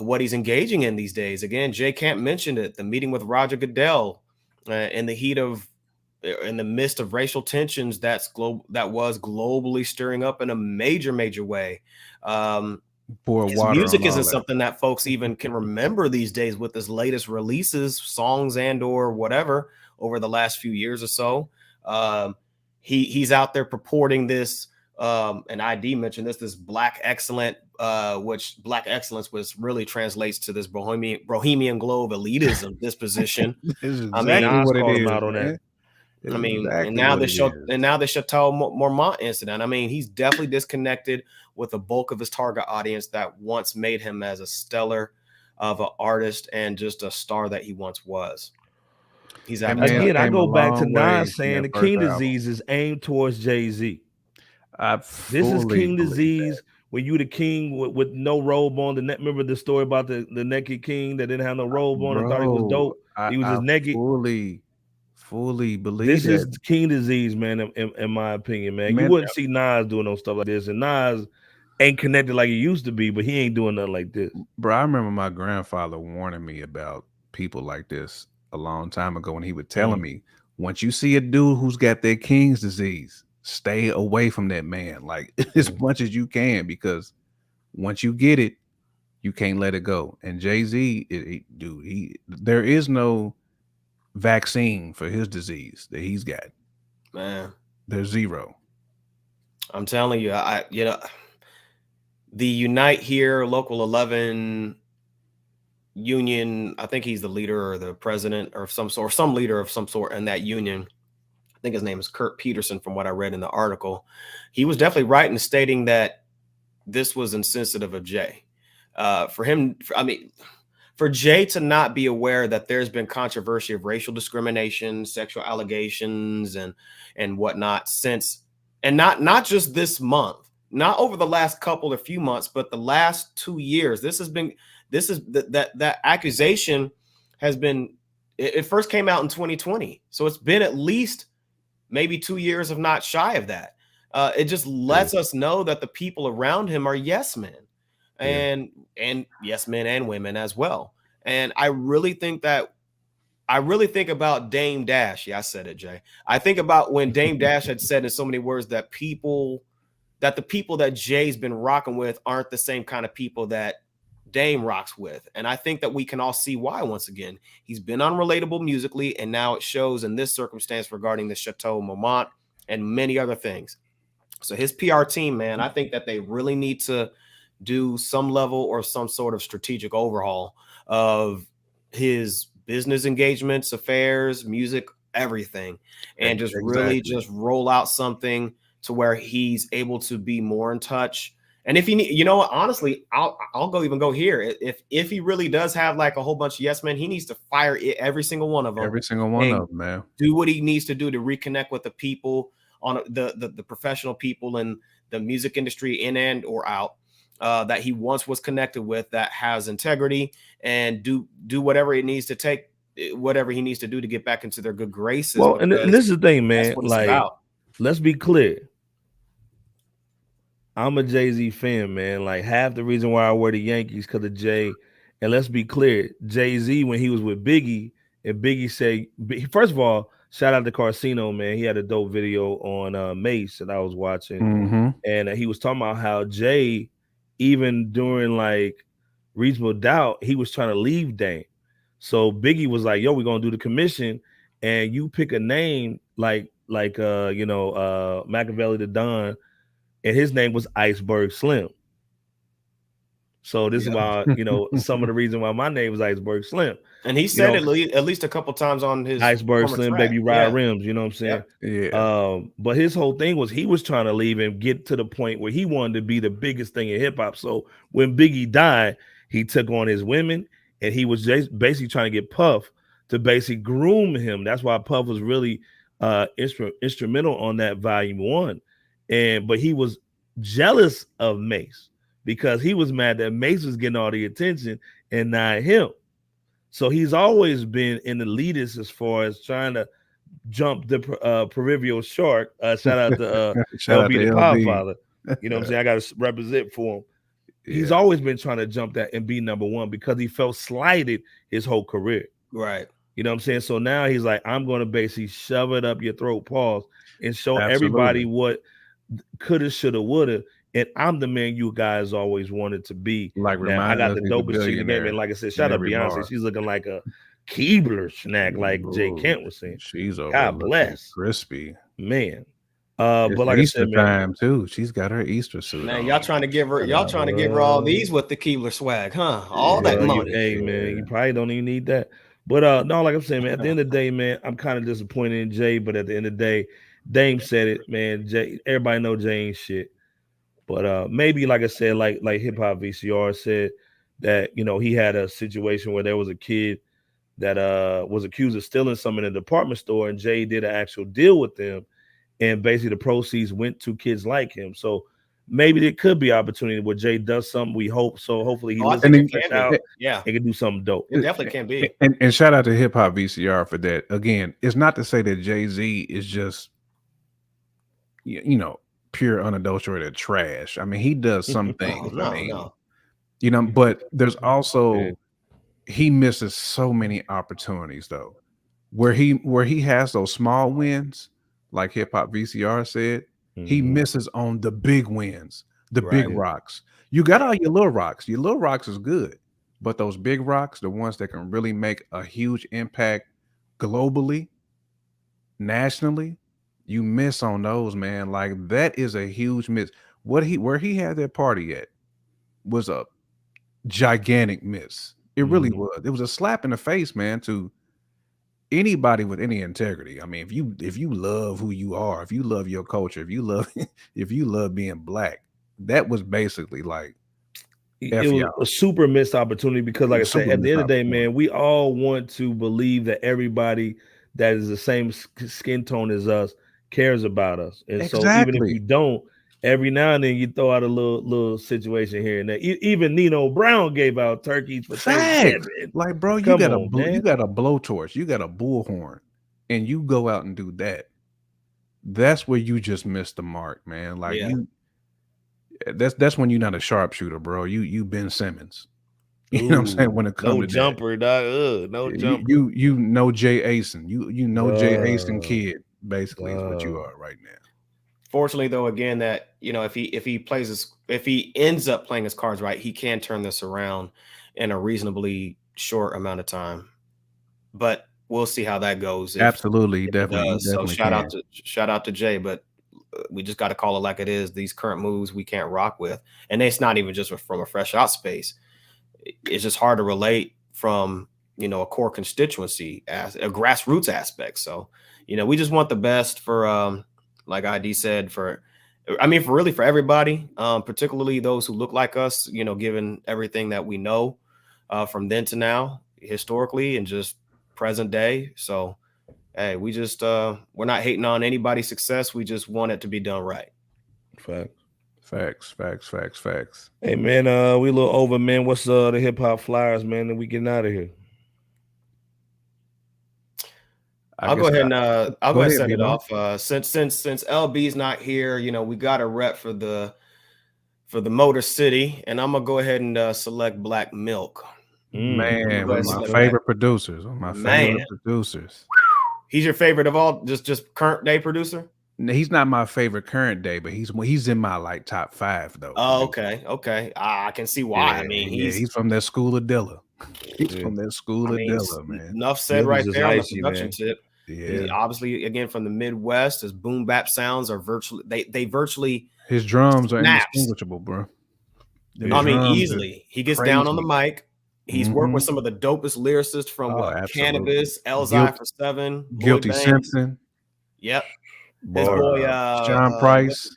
what he's engaging in these days. Again, Jay Camp mentioned it. The meeting with Roger Goodell in the midst of racial tensions that was globally stirring up in a major way. His music isn't something that folks even can remember these days with his latest releases, songs and or whatever over the last few years or so. He's out there purporting this, and ID mentioned this Black excellent, which Black excellence really translates to this Bohemian Grove elitism disposition. I mean, what it is, out on that. I mean, exactly. and now the Chateau Marmont incident. I mean, he's definitely disconnected with the bulk of his target audience that once made him as a stellar of an artist and just a star that he once was. He's again. I go back to Nas saying the King disease is aimed towards Jay-Z. This is King disease. When you the king with no robe on, remember the story about the naked king that didn't have no robe on and thought he was dope. He was just naked. Fully believe this is King disease, man. In my opinion, man, you wouldn't see Nas doing no stuff like this, and Nas ain't connected like he used to be, but he ain't doing nothing like this. Bro, I remember my grandfather warning me about people like this a long time ago when he would tell me, once you see a dude who's got that King's disease, stay away from that man, like as much as you can, because once you get it, you can't let it go. And Jay-Z, there is no vaccine for his disease that he's got. Man, there's zero. I'm telling you, the Unite Here Local 11 union, I think he's the leader or the president or some leader of some sort in that union. I think his name is Kurt Peterson, from what I read in the article. He was definitely right in stating that this was insensitive of Jay. For Jay to not be aware that there's been controversy of racial discrimination, sexual allegations, and whatnot since, and not just this month, not over the last couple or few months, but the last 2 years. That accusation has been, it first came out in 2020. So it's been at least maybe 2 years, if not shy of that. It just lets us know that the people around him are yes men. And yes men and women as well. And I really think about Dame Dash. Yeah, I said it, Jay. I think about when Dame Dash had said in so many words that the people that Jay's been rocking with aren't the same kind of people that Dame rocks with. And I think that we can all see why. Once again, he's been unrelatable musically, and now it shows in this circumstance regarding the Chateau Marmont and many other things. So his PR team, man, I think that they really need to do some level or some sort of strategic overhaul of his business engagements, affairs, music, everything, and just really just roll out something to where he's able to be more in touch. And if he, honestly, I'll go here. If he really does have like a whole bunch of yes men, he needs to fire every single one of them. Every single one of them, man. Do what he needs to do to reconnect with the people, on the professional people in the music industry, in and or out, that he once was connected with, that has integrity, and do whatever it needs to take, whatever he needs to do to get back into their good graces. Well, and this is the thing, man. Like, let's be clear. I'm a Jay-Z fan, man. Like, half the reason why I wear the Yankees because of Jay. And let's be clear, Jay-Z, when he was with Biggie, and Biggie said, first of all, shout out to Carcino, man. He had a dope video on Mace that I was watching. And he was talking about how Jay, even during like Reasonable Doubt, he was trying to leave Dame. So Biggie was like, yo, we're going to do the commission, and you pick a name like Machiavelli the Don, and his name was Iceberg Slim. So this is why, some of the reason why my name was Iceberg Slim. And he said it at least a couple times on his Iceberg Slim, track. baby, ride rims. You know what I'm saying? Yeah. But his whole thing was he was trying to leave and get to the point where he wanted to be the biggest thing in hip hop. So when Biggie died, he took on his women, and he was just basically trying to get Puff to basically groom him. That's why Puff was really instrumental on that volume 1. But he was jealous of Mace because he was mad that Mace was getting all the attention and not him. So he's always been an elitist as far as trying to jump the proverbial shark. Shout out to LB the Podfather. You know what I'm saying? I got to represent for him. Yeah. He's always been trying to jump that and be number one because he felt slighted his whole career. Right. You know what I'm saying? So now he's like, I'm going to basically shove it up your throat, pause, and show everybody what coulda, shoulda, woulda. And I'm the man you guys always wanted to be. Like, now, I got the dopest chick in the game. And like I said, shout out Beyonce. Bar. She's looking like a Keebler snack, like Jay Kent was saying. She's God bless. Crispy. Man. But like Easter I said, time too. She's got her Easter suit. Man, on. y'all trying to give her all these with the Keebler swag, huh? All that money. Hey, man, you probably don't even need that. But no, like I'm saying, man, at the end of the day, man, I'm kind of disappointed in Jay. But at the end of the day, Dame said it, man. Jay, everybody know Jay ain't shit. But maybe, like I said, like Hip Hop VCR said that he had a situation where there was a kid that was accused of stealing something in a department store, and Jay did an actual deal with them, and basically the proceeds went to kids like him. So maybe there could be opportunity where Jay does something. We hope so. Hopefully he listens out. Yeah, and can do something dope. It definitely can be. And shout out to Hip Hop VCR for that. Again, it's not to say that Jay-Z is just pure unadulterated trash. I mean, he does some things. But there's also he misses so many opportunities though, where he has those small wins, like Hip Hop VCR said. He misses on the big wins, the big rocks. You got all your little rocks. Your little rocks is good, but those big rocks, the ones that can really make a huge impact globally, nationally, you miss on those, man. Like, that is a huge miss. Where he had that party at was a gigantic miss. It really was. It was a slap in the face, man, to anybody with any integrity. I mean, if you love who you are, if you love your culture, if you love being black, that was basically like it was a super missed opportunity because, like I said, at the end of the day, man, we all want to believe that everybody that is the same skin tone as us cares about us. And so even if you don't, every now and then you throw out a little situation here and there. Even Nino Brown gave out turkeys for Thanksgiving. Like, bro, you got a blowtorch, you got a bullhorn, and you go out and do that. That's where you just missed the mark, man. Like, that's when you're not a sharpshooter, bro. You Ben Simmons. You know what I'm saying? When it comes to jumper, dog. No jumper. You know Jay Asen. You know Jay Asen kid, basically, is what you are right now. Fortunately, though, again, that if he ends up playing his cards right, he can turn this around in a reasonably short amount of time. But we'll see how that goes. Absolutely, definitely. So shout out to Jay, but we just got to call it like it is. These current moves we can't rock with, and it's not even just from a fresh out space. It's just hard to relate from a core constituency as a grassroots aspect. So we just want the best for like ID said, for everybody, particularly those who look like us, given everything that we know from then to now, historically and just present day. So, hey, we just we're not hating on anybody's success. We just want it to be done right. Facts. Hey, man, we a little over, man. What's the hip hop flyers, man? And we getting out of here. I'll go ahead and send it off. Since LB's not here, we got a rep for the Motor City, and I'm gonna go ahead and select Black Milk. Man, one of my favorite producers. He's your favorite of all, just current day producer? He's not my favorite current day, but he's in my like top 5 though. Oh, okay. I can see why. Yeah, I mean, he's from that school of Dilla. From that school of Dilla, man. Enough said right there on the production tip. Yeah, obviously, again from the Midwest, his boom bap sounds are virtually they virtually his drums are indistinguishable, bro. I mean, easily. He gets down on the mic. He's worked with some of the dopest lyricists from Cannabis, Elzai for 7, Guilty Simpson. Yep. His boy Sean Price.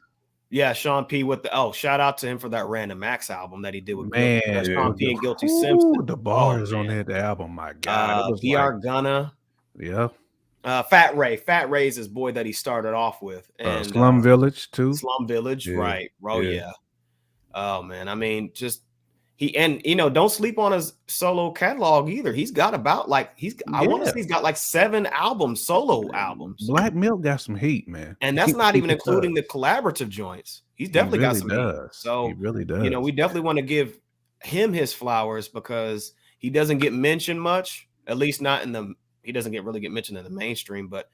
Yeah, Sean P with the shout out to him for that Random Acts album that he did with Sean P and Guilty Simpson. The bars on that album, my God. It was PR Gunna. Yeah. Fat Ray. Fat Ray is his boy that he started off with. And Slum Village too. Slum Village, right. Bro, yeah. Oh man. I mean, just don't sleep on his solo catalog either. He's got about I want to say he's got like 7 solo albums. Black Milk got some heat, man. And that's not even including the collaborative joints. He's definitely got some heat. So he really does. We definitely want to give him his flowers because he doesn't get mentioned much, at least not he doesn't really get mentioned in the mainstream, but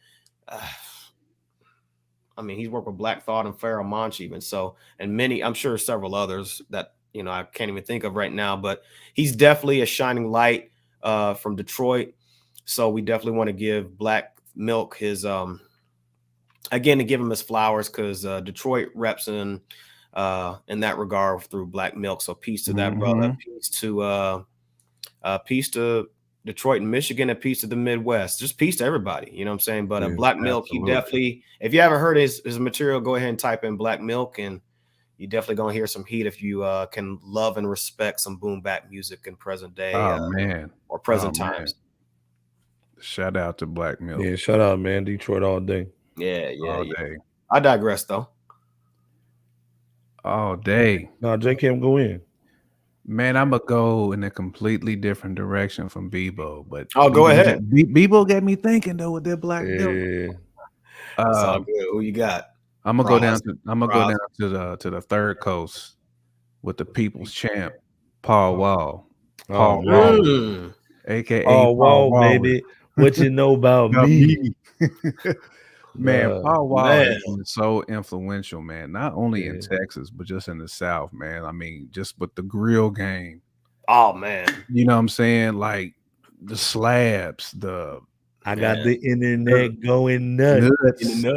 I mean, he's worked with Black Thought and Pharoah Monch even. So, and many, I'm sure several others that, I can't even think of right now, but he's definitely a shining light from Detroit. So we definitely want to give Black Milk his, again, to give him his flowers because Detroit reps in that regard through Black Milk. So peace to that brother. Peace to Detroit and Michigan, and peace to the Midwest. Just peace to everybody. You know what I'm saying? But Black Milk, he definitely, if you haven't heard his material, go ahead and type in Black Milk and you definitely gonna hear some heat if you can love and respect some boom bap music in present day or present times. Shout out to Black Milk. Yeah, shout out, man. Detroit all day. Yeah. Day. I digress though. All day. No, J Cam go in. Man, I'm gonna go in a completely different direction from Bebo, but go ahead. Bebo got me thinking though with that Black Milk. It's all good. Who you got? I'm gonna go down to the third coast with the People's Champ, Paul Wall. Paul Wall, aka Paul Wall, baby. What you know about me? Man, Paul Wall has been so influential, man. Not only in Texas, but just in the South, man. I mean, just with the grill game. Oh man, you know what I'm saying? Like the slabs, I got the internet going nuts. You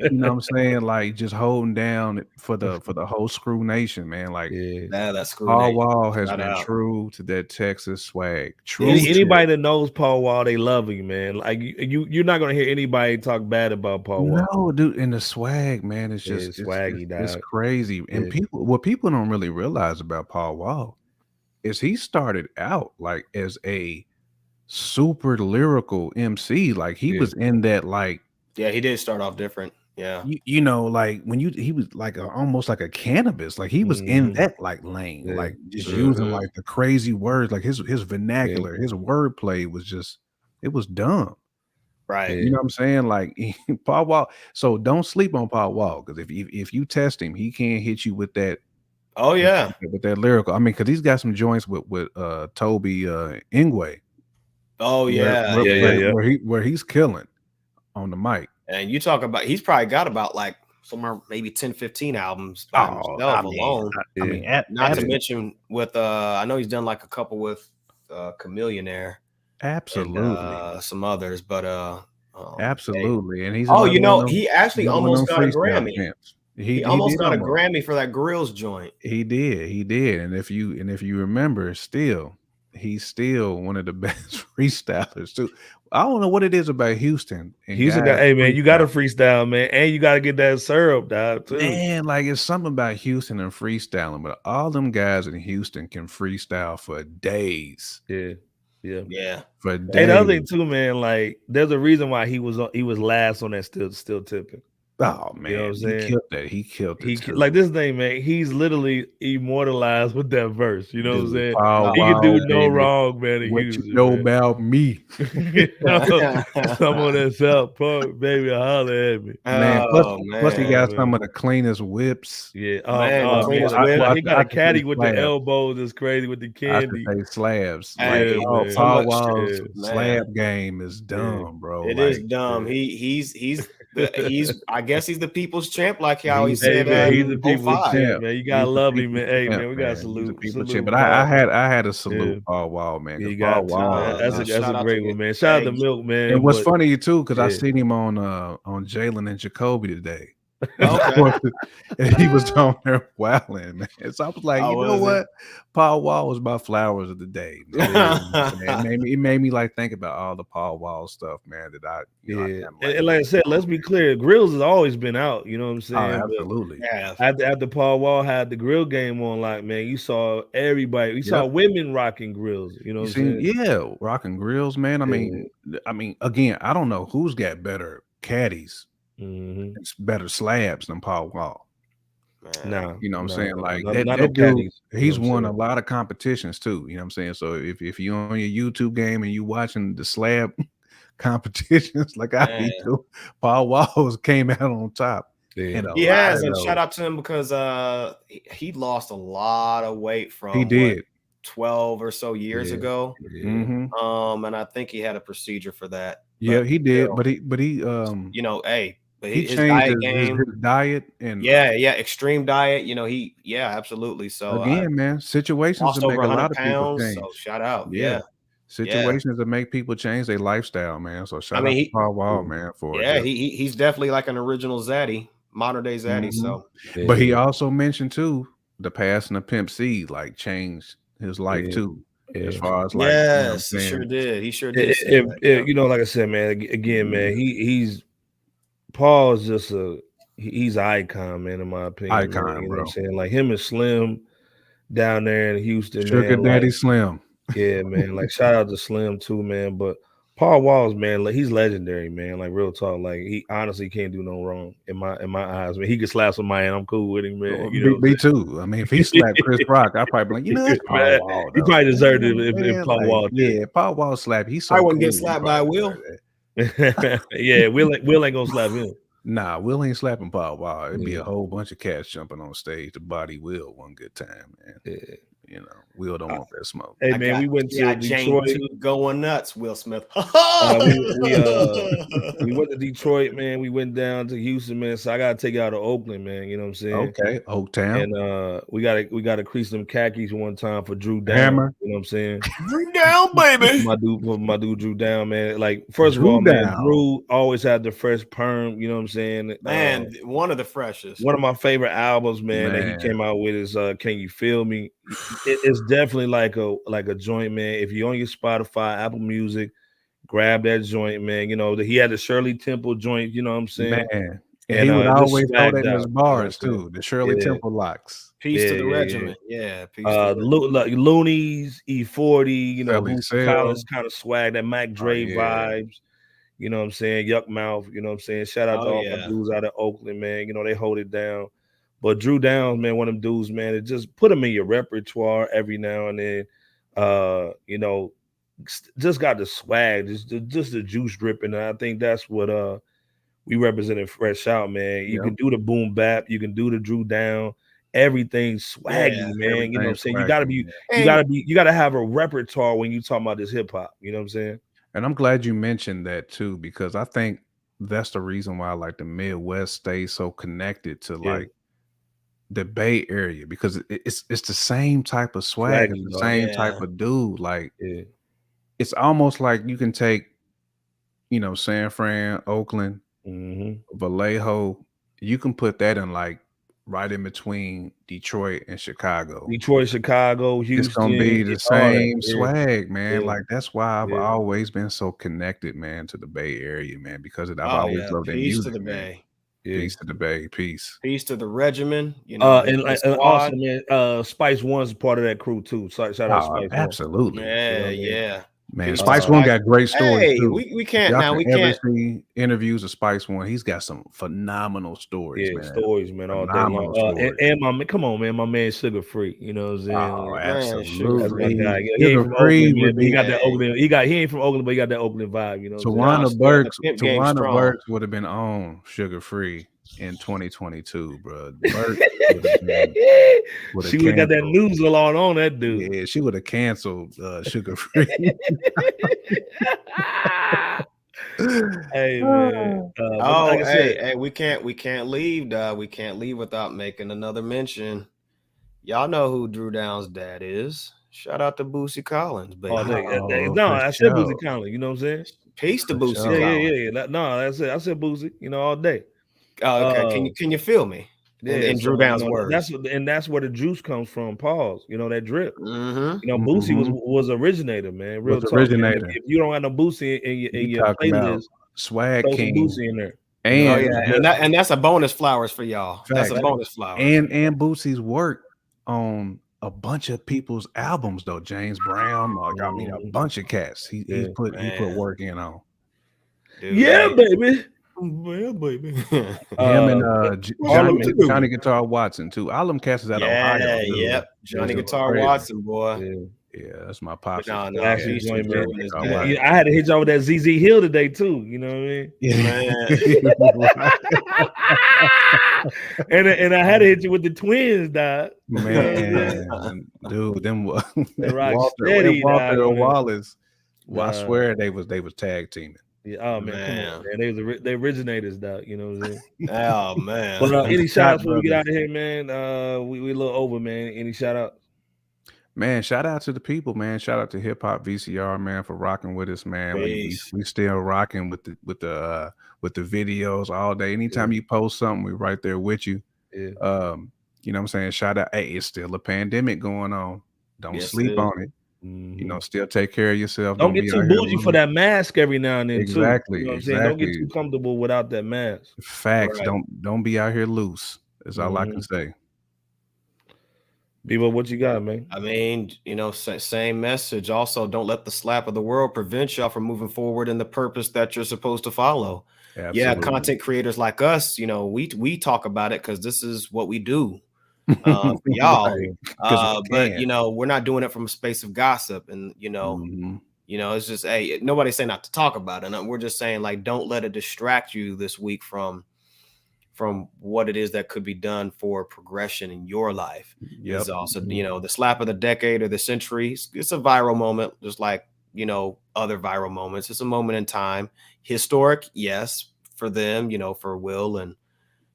know what I'm saying? Like just holding down for the whole Screw Nation, man. Like that Screw Paul Wall has been true to that Texas swag. Anybody that knows Paul Wall, they love him, man. Like you're not gonna hear anybody talk bad about Paul Wall. No, dude, and the swag, man, it's just swaggy. It's crazy. And what people don't really realize about Paul Wall is he started out like as a super lyrical MC. Like he was in that he did start off different. Yeah, you know, like when he was like almost like a Cannabis. Like he was in that lane, like just using like the crazy words, like his vernacular, his wordplay was just it was dumb. Right. You know what I'm saying? Like Paul Wall. So don't sleep on Paul Wall because if you test him, he can't hit you with that. Oh yeah, with that lyrical. I mean, because he's got some joints with Toby Ingwe. Oh yeah, where he's killing on the mic. And you talk about he's probably got about like somewhere maybe 10, 15 albums by himself alone. I mean, not to mention with I know he's done like a couple with Chameleonaire. Absolutely. And, some others, but absolutely. And he's he actually almost got a Grammy. Champs. He almost got a Grammy for that Grills joint. He did. And if you remember, he's still one of the best freestylers too. I don't know what it is about Houston. Houston got, hey man, you got to freestyle, man, and you got to get that syrup, dog. Too. Man, like it's something about Houston and freestyling, but all them guys in Houston can freestyle for days. Yeah. For days. And the other thing too, man, like there's a reason why he was last on that still tipping. Oh man, you know what I'm saying? He killed it. Like this thing, man. He's literally immortalized with that verse. You know what I'm saying? Wow, he can do no wrong, man. What you know about me? Some on that South Park, baby, holler at me, man. Plus he got some of the cleanest whips. Yeah, man, he got a caddy with the elbows. It's crazy with the candy. I slabs. Paul Wall's slab game is dumb, bro. It is dumb. He's I guess he's the people's champ, like how he said. He's the people's champ, man. You gotta love him, man. Hey, man, we gotta salute. But I had to salute Paul Wall, man. You got Wall. That's a great one, man. Shout out to Milk, man. And what's funny too, because I seen him on Jalen and Jacoby today. Okay. And he was on there wilding, man. So I was like, Oh, you know was he? what? Paul Wall was my flowers of the day, man. You know what I'm saying? It made me like think about all the Paul Wall stuff, man, that I Yeah, kind of and like I said, let's be clear. Grills has always been out. You know what I'm Oh, saying? But absolutely. Yeah. after Paul Wall had the grill game on, like man, you saw everybody. You saw Yep. women rocking grills. You know You what I'm see, saying? yeah, rocking grills, man. I mean, again, I don't know who's got better caddies, Mm-hmm. it's better slabs than Paul Wall. Man. Nah, You know what I'm saying? Like not that no dude, caddies. You know he's what I'm won a saying? lot of competitions too. You know what I'm saying? So if you on your YouTube game and you watching the slab competitions like I be Man. too, Paul Walls came out on top. Yeah. In a He lot has, of and those. shout out to him because he lost a lot of weight He from did. 12 or so years Yeah. ago. Yeah. Mm-hmm. And I think he had a procedure for that. Yeah, But he did. still, But he you know, hey, but he his changed diet his game, diet and yeah, extreme diet. You know, absolutely. So again, man, situations lost that over make a 100 lot of people pounds. So change. shout out, Yeah. yeah. Situations that make people change their lifestyle, man. So I shout mean, out to Paul Wall, man, for it. yeah, he's definitely like an original Zaddy, modern day Zaddy. Mhm. So But he also mentioned too the passing of Pimp C like changed his life too, as far as like, you know what I'm yes, he sure saying? did. He sure did say that. If you know, like I said, man, again, man, he's Paul is just he's an icon, man, in my opinion, man. Icon, You know what bro. I'm saying? Like him and Slim down there in Houston, Sugar man. Daddy Like, Slim. yeah, man. Like, shout out to Slim too, man. But Paul Walls, man, like he's legendary, man. Like real talk. Like he honestly can't do no wrong in my eyes. Man, he can slap somebody and I'm cool with him, man. You know what I'm Me too. I mean, if he slapped Chris Rock, I'd probably be like, you know, that's Paul man, Wall. he Though. probably deserved it Man, if Paul like, Wall did. yeah, Paul Wall slapped. He's I so wouldn't cool. get slapped by Will. Yeah, Will ain't gonna slap him. Nah, Will ain't slapping Paul Wall. It'd be Yeah. a whole bunch of cats jumping on stage to body Will one good time, man. Yeah. You know, Will don't want that smoke. Hey I man, got we went to G.I. Jane Detroit. 2 going nuts, Will Smith. We went to Detroit, man. We went down to Houston, man. So I gotta take you out to Oakland, man. You know what I'm saying? Okay, Oaktown. And we gotta crease them khakis one time for Drew Down. Hammer. You know what I'm saying? Bring down, baby. My dude Drew Down, man. Like, first of Drew all, man, Down. Drew always had the fresh perm, you know what I'm saying? Man, one of the freshest. One of my favorite albums, man, that he came out with is Can You Feel Me? It's definitely like a joint, man. If you're on your Spotify, Apple Music, grab that joint, man. You know, he had the Shirley Temple joint, you know what I'm saying? Man. And he would just always throw that in swagged his out, bars you know what I'm saying? too. The Shirley Yeah. Temple locks. Peace to the regiment. Yeah, peace to the regiment. Like Loonies, E40, you know, Felly Boots Sale. Collins kind of swag, that Mac Dre yeah. vibes. You know what I'm saying? Yuck Mouth, you know what I'm saying? Shout out to all my yeah. dudes out of Oakland, man. You know, they hold it down. But Drew Downs, man, one of them dudes, man, it just put him in your repertoire every now and then. You know, just got the swag, just the juice dripping. And I think that's what we represented Fresh Out, man. You can do the boom bap, you can do the Drew Down, everything swaggy, man. You know what I'm saying? You gotta have a repertoire when you talking about this hip hop. You know what I'm saying? And I'm glad you mentioned that too, because I think that's the reason why like the Midwest stays so connected to like the Bay Area, because it's the same type of swag and the same type of dude. Like it's almost like you can take, you know, San Fran, Oakland, Vallejo, you can put that in like right in between Detroit and Chicago. Detroit, Chicago, Houston. It's gonna be the same swag, man. Yeah. Like that's why I've always been so connected, man, to the Bay Area, man, because I've always loved their Peace music, to the man. Bay. Peace to the Bay, peace. Peace to the regimen. You know, and also, man, Spice One's part of that crew too. So shout out Spice absolutely. One. Yeah, you know yeah. Man, Spice One got great stories hey, too. we can't Y'all now. We can't see interviews of Spice One. He's got some phenomenal stories, man. Stories, man, all day long. And my man, come on, man, my man Sugar Free. You know what I'm saying? Oh, absolutely. That's my absolutely. guy. He ain't from Free Oakland, man, would but he be got that Oakland. He ain't from Oakland, but he got that Oakland vibe. You know what I'm saying? Tawana Burks would have been on Sugar Free in 2022, bro. Burks she would have got that news along on that dude. Yeah, she would have canceled Sugar Free. Hey man. Like I said, hey, we can't leave, we can't leave without making another mention. Y'all know who Drew Down's dad is. Shout out to Boosie Collins, baby. I said Boosie Collins, you know what I'm saying? Peace to Boosie Collins. Yeah. No, that's it. I said Boosie, you know, all day. Oh, okay. Can you feel me? In Drew Down's words. That's where the juice comes from. Pause. You know, that drip. Mm-hmm. You know, Boosie was originator, man. Real talk. Man. If you don't have no Boosie in your playlist, Swag throw King. some Boosie in there. And that's a bonus flowers for y'all. Fact. That's a bonus flowers. And Boosie's work on a bunch of people's albums though. James Brown, a bunch of cats. He put work in on. Dude, baby. Well, baby. Him and Johnny Guitar Watson too. All them cats is out of Ohio. Yep. Johnny Guitar Watson, boy. Yeah, that's my pops. I had to hit y'all with that ZZ Hill today too. You know what I mean? Yeah, man. and I had to hit you with the twins, dog. Man, dude, them Walter and Wallace. Well, I swear they was tag teaming. Yeah, oh man, come on, man. They originators, dog. You know what I'm saying? Oh man. But any shout outs before we get out of here, man? We a little over, man. Any shout outs? Man, shout out to the people, man. Shout out to Hip Hop VCR, man, for rocking with us, man. We still rocking with the videos all day. Anytime you post something, we right there with you. Yeah. You know what I'm saying? Shout out. Hey, it's still a pandemic going on. Don't sleep on it. Mm-hmm. You know, still take care of yourself. Don't get too bougie for that mask every now and then. Exactly. Too. You know what I'm saying? Don't get too comfortable without that mask. Facts. Right. Don't be out here loose. That's all I can say. Bebo, what you got, man? I mean, you know, same message. Also, don't let the slap of the world prevent y'all from moving forward in the purpose that you're supposed to follow. Absolutely. Yeah, content creators like us, you know, we talk about it because this is what we do. For y'all, but you know, we're not doing it from a space of gossip, and you know, it's just nobody's saying not to talk about it. And we're just saying, like, don't let it distract you this week from what it is that could be done for progression in your life. It's also, you know, the slap of the decade or the century. It's a viral moment, just like, you know, other viral moments. It's a moment in time, historic, yes, for them, you know, for Will and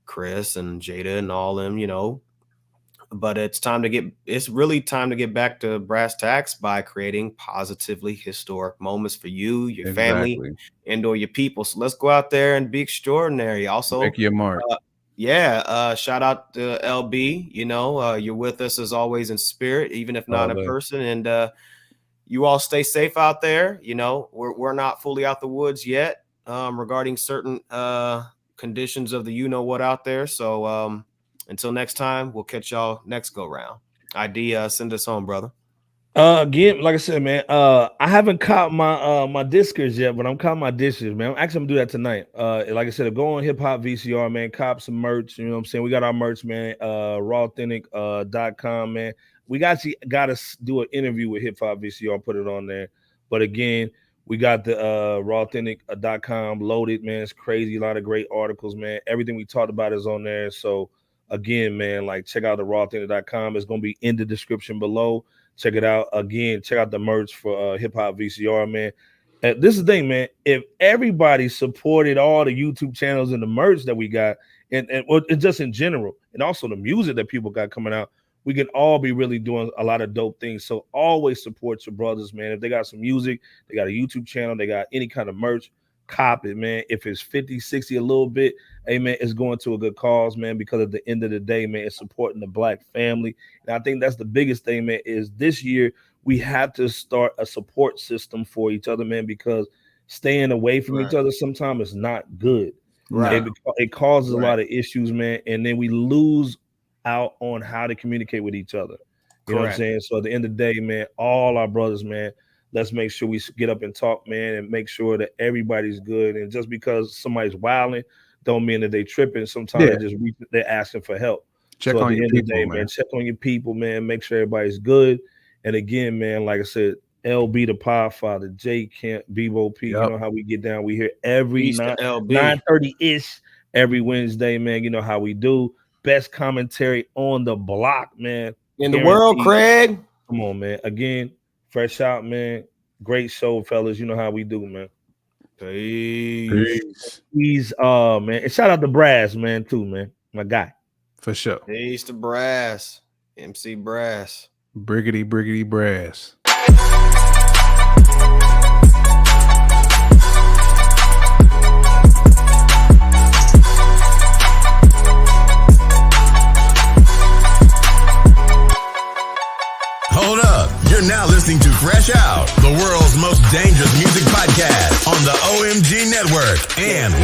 Chris and Jada and all them, you know. But it's really time to get back to brass tacks by creating positively historic moments for you, your family, and/or your people. So let's go out there and be extraordinary. Also, make your mark. Shout out to LB. You know, you're with us as always in spirit, even if not in person. And you all stay safe out there. You know, we're not fully out the woods yet regarding certain conditions of the you-know-what out there. So until next time, we'll catch y'all next go round. ID, send us home, brother. Again, like I said, man, I haven't caught my discers yet, but I'm caught my dishes, man. I'm actually gonna do that tonight. Like I said, go on Hip Hop VCR, man, cop some merch. You know what I'm saying? We got our merch, man. Rawauthentic.com, man. We got to do an interview with Hip Hop VCR, put it on there. But again, we got the rawauthentic.com loaded, man. It's crazy, a lot of great articles, man. Everything we talked about is on there. So again, man, like, check out the rawauthentic.com. It's gonna be in the description below. Check it out. Again, check out the merch for Hip Hop VCR, man. This is the thing, man. If everybody supported all the YouTube channels and the merch that we got, and just in general, and also the music that people got coming out, we can all be really doing a lot of dope things. So always support your brothers, man. If they got some music, they got a YouTube channel, they got any kind of merch, cop it, man. If it's 50, 60, a little bit, hey, man, it's going to a good cause, man, because at the end of the day, man, it's supporting the Black family. And I think that's the biggest thing, man, is this year we have to start a support system for each other, man, because staying away from each other sometimes is not good. Right. It causes a lot of issues, man, and then we lose out on how to communicate with each other. You know what I'm saying? So at the end of the day, man, all our brothers, man, let's make sure we get up and talk, man, and make sure that everybody's good. And just because somebody's wilding don't mean that they tripping. Sometimes they're asking for help. Check on your people, man. Check on your people, man. Make sure everybody's good. And again, man, like I said, LB the Podfather, J Camp, Bebo P. You know how we get down. We here every 9:30-ish every Wednesday, man. You know how we do. Best commentary on the block, man. In the world, Craig. Come on, man. Again, FRSHOUT, man. Great show, fellas. You know how we do, man. Peace. Peace, man. And shout out to Brass, man, too, man. My guy. For sure. Peace to Brass. MC Brass. Briggity Brass. Dangerous Music Podcast on the OMG Network and